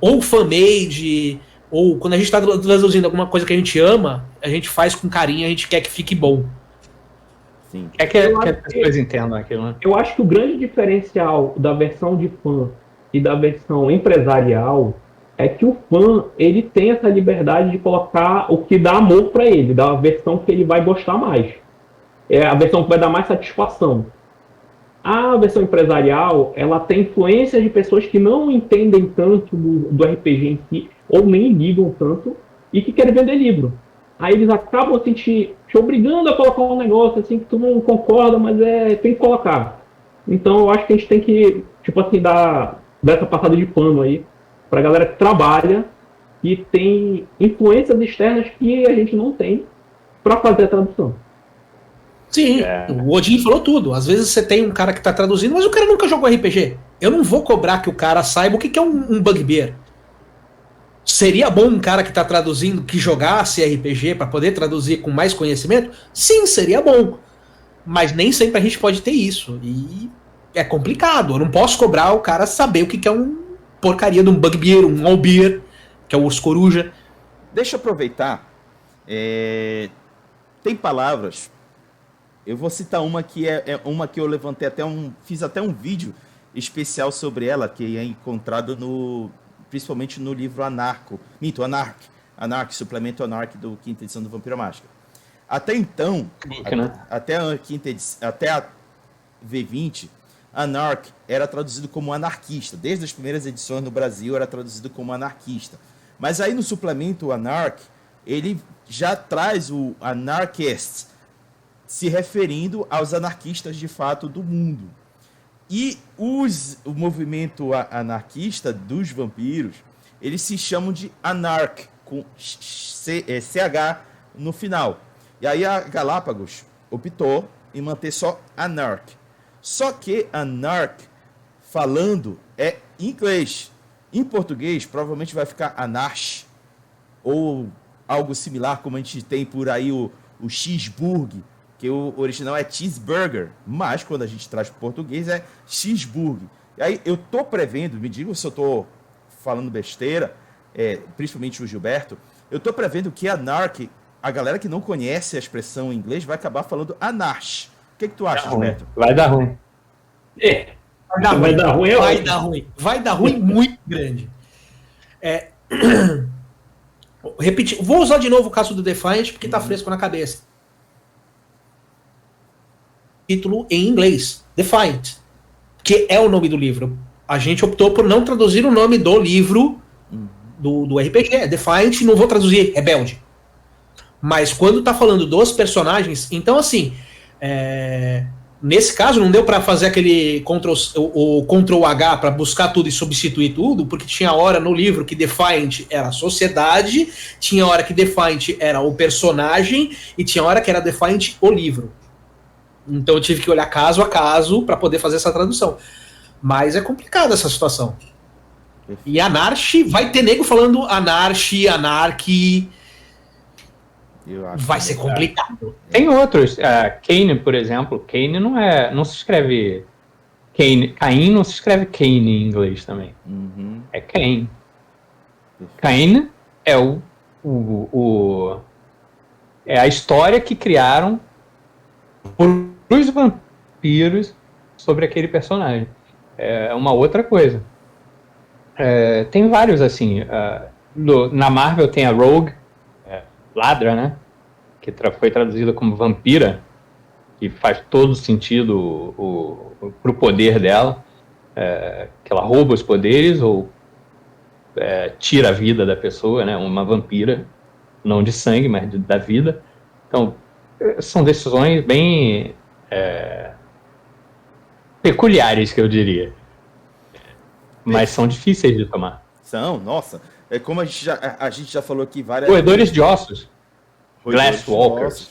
ou fan-made, ou quando a gente está traduzindo alguma coisa que a gente ama, a gente faz com carinho, a gente quer que fique bom. Sim. É que as pessoas entendam aquilo, né? Eu acho que o grande diferencial da versão de fã e da versão empresarial é que o fã, ele tem essa liberdade de colocar o que dá amor para ele, da versão que ele vai gostar mais. É a versão que vai dar mais satisfação. A versão empresarial, ela tem influências de pessoas que não entendem tanto do RPG em si, ou nem ligam tanto, e que querem vender livro. Aí eles acabam assim, te obrigando a colocar um negócio assim que tu não concorda, mas tem que colocar. Então eu acho que a gente tem que, tipo assim, dar essa passada de pano aí pra galera que trabalha e tem influências externas que a gente não tem para fazer a tradução. Sim, o Odin falou tudo. Às vezes você tem um cara que tá traduzindo, mas o cara nunca jogou RPG. Eu não vou cobrar que o cara saiba o que é um bugbear. Seria bom um cara que tá traduzindo que jogasse RPG para poder traduzir com mais conhecimento? Sim, seria bom. Mas nem sempre a gente pode ter isso. E é complicado. Eu não posso cobrar o cara saber o que é um porcaria de um bugbear, um owlbear, que é o osso coruja. Deixa eu aproveitar. Tem palavras. Eu vou citar uma que é uma que eu levantei fiz até um vídeo especial sobre ela, que é encontrado principalmente no livro Anarco, Anarch, suplemento Anarch do quinta edição do Vampira Máscara. Até então, até a V20, Anarch era traduzido como anarquista. Desde as primeiras edições no Brasil era traduzido como anarquista. Mas aí no suplemento Anarch, ele já traz o Anarchist, se referindo aos anarquistas de fato do mundo. E o movimento anarquista dos vampiros, eles se chamam de Anarch, com CH no final. E aí a Galápagos optou em manter só Anarch. Só que Anarch, falando, é em inglês. Em português, provavelmente vai ficar Anarch, ou algo similar, como a gente tem por aí o cheeseburger, que o original é cheeseburger, mas quando a gente traz para o português é cheeseburger. E aí eu tô prevendo, me diga se eu tô falando besteira, principalmente o Gilberto, eu tô prevendo que Anarch, a galera que não conhece a expressão em inglês vai acabar falando Anarch. O que tu acha, Gilberto? Vai dar ruim. Vai dar ruim muito grande. Repetir, vou usar de novo o caso do Defiant porque tá fresco na cabeça. Título em inglês, Defiant, que é o nome do livro. A gente optou por não traduzir o nome do livro do RPG, Defiant, não vou traduzir Rebelde. Mas quando tá falando dos personagens, então assim, nesse caso não deu para fazer aquele Ctrl H para buscar tudo e substituir tudo, porque tinha hora no livro que Defiant era a sociedade, tinha hora que Defiant era o personagem e tinha hora que era Defiant o livro. Então eu tive que olhar caso a caso para poder fazer essa tradução. Mas é complicada essa situação. E Anarch, vai ter nego falando Anarch, Anarchy. Vai ser complicado. Tem outros. Kane, por exemplo. Kane não se escreve Kane. Cain não se escreve Kane em inglês também. É Cain. Cain é é a história que criaram os vampiros sobre aquele personagem. É uma outra coisa. Tem vários assim. Na Marvel tem a Rogue, ladra, né? Que foi traduzida como vampira, que faz todo sentido pro poder dela, que ela rouba os poderes ou tira a vida da pessoa, né? Uma vampira, não de sangue, mas da vida. Então, são decisões bem peculiares, que eu diria. Mas são difíceis de tomar. São, nossa. Como a gente já falou aqui várias Roedores de ossos. Glasswalkers.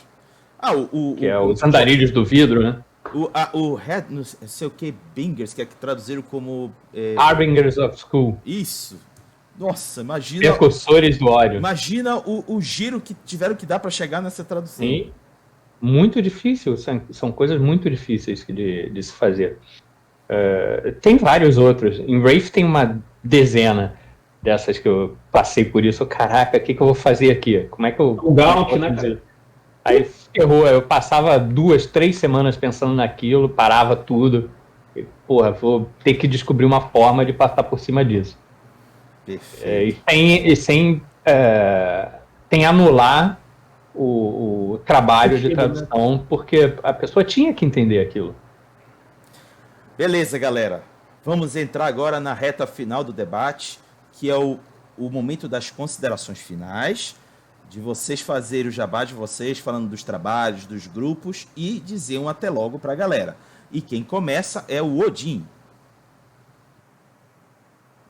Que é os andarilhos do vidro, né? O Red, não sei o que, Bingers, que traduziram como... Harbingers of School. Isso. Nossa, imagina... Precursores do ódio. Imagina o giro que tiveram que dar para chegar nessa tradução. Sim. Muito difícil. São coisas muito difíceis de se fazer. Tem vários outros. Em Wraith tem uma dezena dessas que eu passei por isso. Caraca, o que eu vou fazer aqui? Como é que eu... O Gaunt, né, cara? Aí ferrou. Eu passava 2, 3 semanas pensando naquilo, parava tudo. E, vou ter que descobrir uma forma de passar por cima disso. Perfeito. Sem anular o trabalho de tradução, né? Porque a pessoa tinha que entender aquilo. Beleza, galera. Vamos entrar agora na reta final do debate, que é o momento das considerações finais, de vocês fazerem o jabá de vocês, falando dos trabalhos, dos grupos, e dizer um até logo para a galera. E quem começa é o Odin.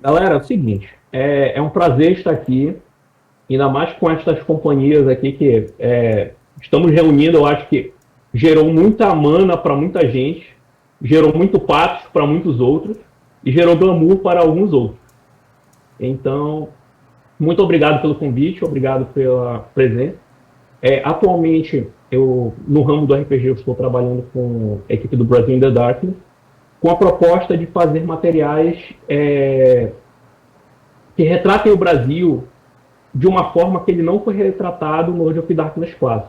Galera, é o seguinte, é um prazer estar aqui, ainda mais com estas companhias aqui que estamos reunindo. Eu acho que gerou muita mana para muita gente, gerou muito patos para muitos outros e gerou glamour para alguns outros. Então, muito obrigado pelo convite, obrigado pela presença. Atualmente, no ramo do RPG, eu estou trabalhando com a equipe do Brasil in the Darkness, com a proposta de fazer materiais que retratem o Brasil de uma forma que ele não foi retratado no World of Darkness 4.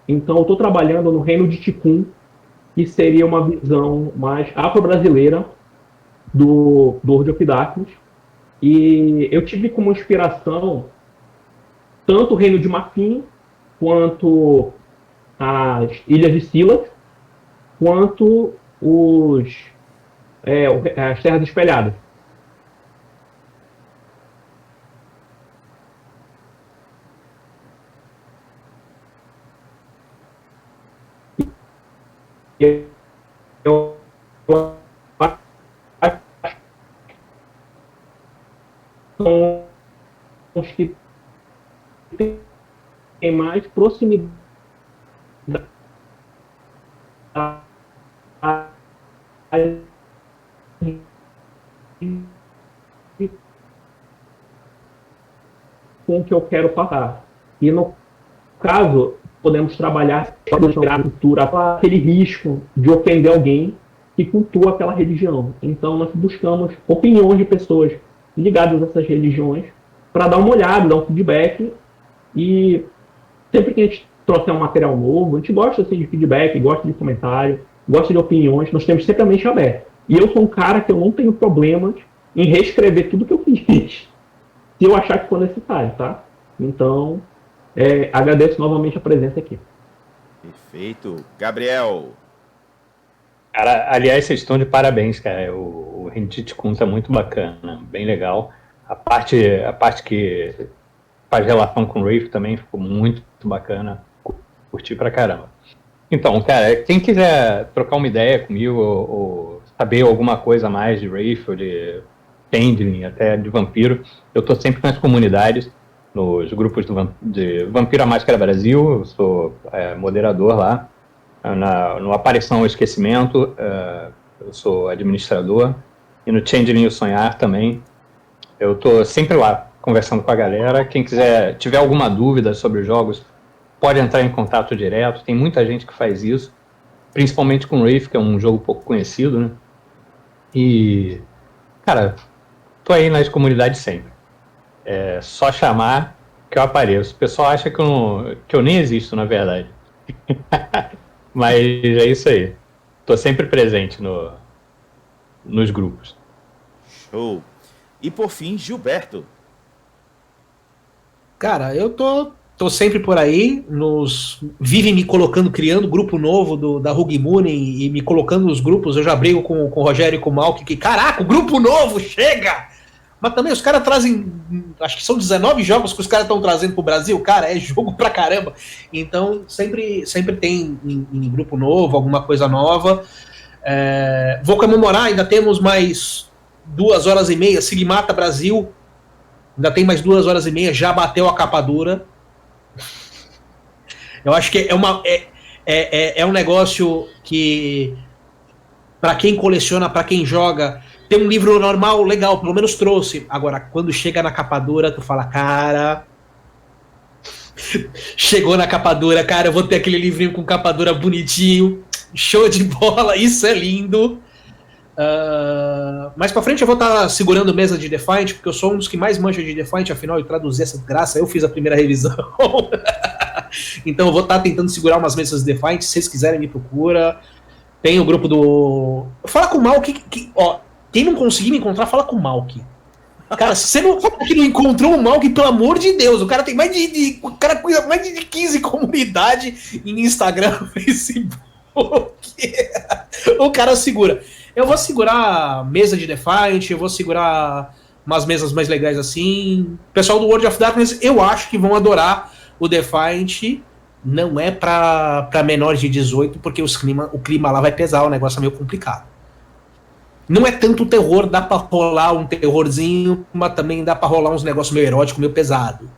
Então, eu estou trabalhando no Reino de Tikkun, que seria uma visão mais afro-brasileira do World of Darkness. E eu tive como inspiração tanto o Reino de Marfim, quanto as Ilhas de Scylla, quanto as Terras Espelhadas. Eu são os que têm mais proximidade com o que eu quero passar. E no caso, podemos trabalhar a cultura, aquele risco de ofender alguém que cultua aquela religião. Então, nós buscamos opiniões de pessoas ligadas a essas religiões para dar uma olhada, dar um feedback. E sempre que a gente trouxer um material novo, a gente gosta assim, de feedback, gosta de comentário, gosta de opiniões, nós temos sempre a mente aberta. E eu sou um cara que eu não tenho problemas em reescrever tudo que eu fiz, se eu achar que for necessário, tá? Então, agradeço novamente a presença aqui. Perfeito. Gabriel. Cara, aliás, vocês estão de parabéns, cara. O Rendite Kun tá muito bacana, bem legal. A parte que faz relação com o Wraith também ficou muito bacana. Curti pra caramba. Então, cara, quem quiser trocar uma ideia comigo ou saber alguma coisa a mais de Wraith ou de Changeling, até de Vampiro, eu tô sempre nas comunidades, nos grupos de Vampiro à Máscara Brasil, eu sou moderador lá. No Aparição ao Esquecimento, eu sou administrador. E no Changeling o Sonhar também. Eu tô sempre lá, conversando com a galera. Quem tiver alguma dúvida sobre os jogos, pode entrar em contato direto. Tem muita gente que faz isso, principalmente com Wraith, que é um jogo pouco conhecido, né? E, cara, tô aí nas comunidades sempre. É só chamar que eu apareço. O pessoal acha que eu nem existo, na verdade. Mas é isso aí. Tô sempre presente nos grupos. Show. E por fim, Gilberto. Cara, eu tô sempre por aí, vive me colocando, criando grupo novo da Hug Moon e me colocando nos grupos. Eu já brigo com o Rogério e com o Malk, que caraca, o grupo novo, chega! Mas também os caras trazem, acho que são 19 jogos que os caras estão trazendo pro Brasil, cara, é jogo pra caramba. Então sempre tem em grupo novo, alguma coisa nova. Vou comemorar, ainda temos mais 2h30, Sigmata Brasil, ainda tem mais 2h30, já bateu a capa dura. Eu acho que é um negócio que, para quem coleciona, para quem joga, tem um livro normal, legal, pelo menos trouxe. Agora, quando chega na capa dura, tu fala, cara, chegou na capa dura, cara, eu vou ter aquele livrinho com capa dura bonitinho, show de bola, isso é lindo. Mais pra frente eu vou estar segurando mesa de Defiant, porque eu sou um dos que mais manja de Defiant, afinal eu traduzi essa desgraça, eu fiz a primeira revisão. Então eu vou estar tentando segurar umas mesas de Defiant, se vocês quiserem me procura. Tem o grupo do... Fala com o Malk, ó, quem não conseguir me encontrar, fala com o Malk. Cara, se você não encontrou o Malk, pelo amor de Deus, o cara tem o cara cuida mais de 15 comunidades em Instagram, Facebook. O cara segura. Eu vou segurar mesa de Defiant, eu vou segurar umas mesas mais legais assim. O pessoal do World of Darkness, eu acho que vão adorar o Defiant. Não é pra menores de 18, porque o clima lá vai pesar, o negócio é meio complicado. Não é tanto terror, dá pra rolar um terrorzinho, mas também dá pra rolar uns negócios meio eróticos, meio pesado.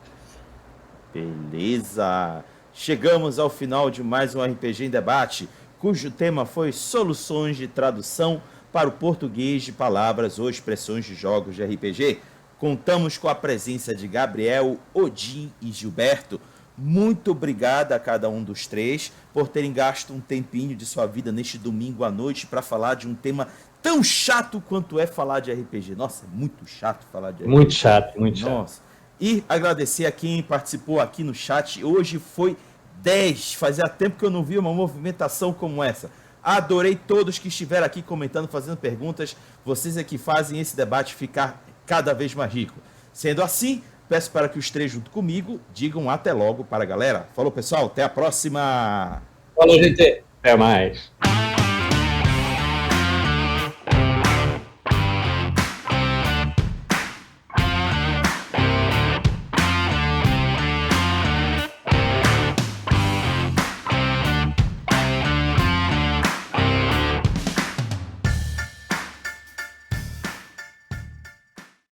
Beleza. Chegamos ao final de mais um RPG em Debate, cujo tema foi soluções de tradução para o português de palavras ou expressões de jogos de RPG. Contamos com a presença de Gabriel, Odin e Gilberto. Muito obrigado a cada um dos três por terem gasto um tempinho de sua vida neste domingo à noite para falar de um tema tão chato quanto é falar de RPG. Nossa, é muito chato falar de RPG. Muito chato, muito Nossa. chato. E agradecer a quem participou aqui no chat. Hoje foi 10. Fazia tempo que eu não via uma movimentação como essa. Adorei todos que estiveram aqui comentando, fazendo perguntas. Vocês é que fazem esse debate ficar cada vez mais rico. Sendo assim, peço para que os três, junto comigo, digam até logo para a galera. Falou, pessoal, até a próxima! Falou, gente. Até mais.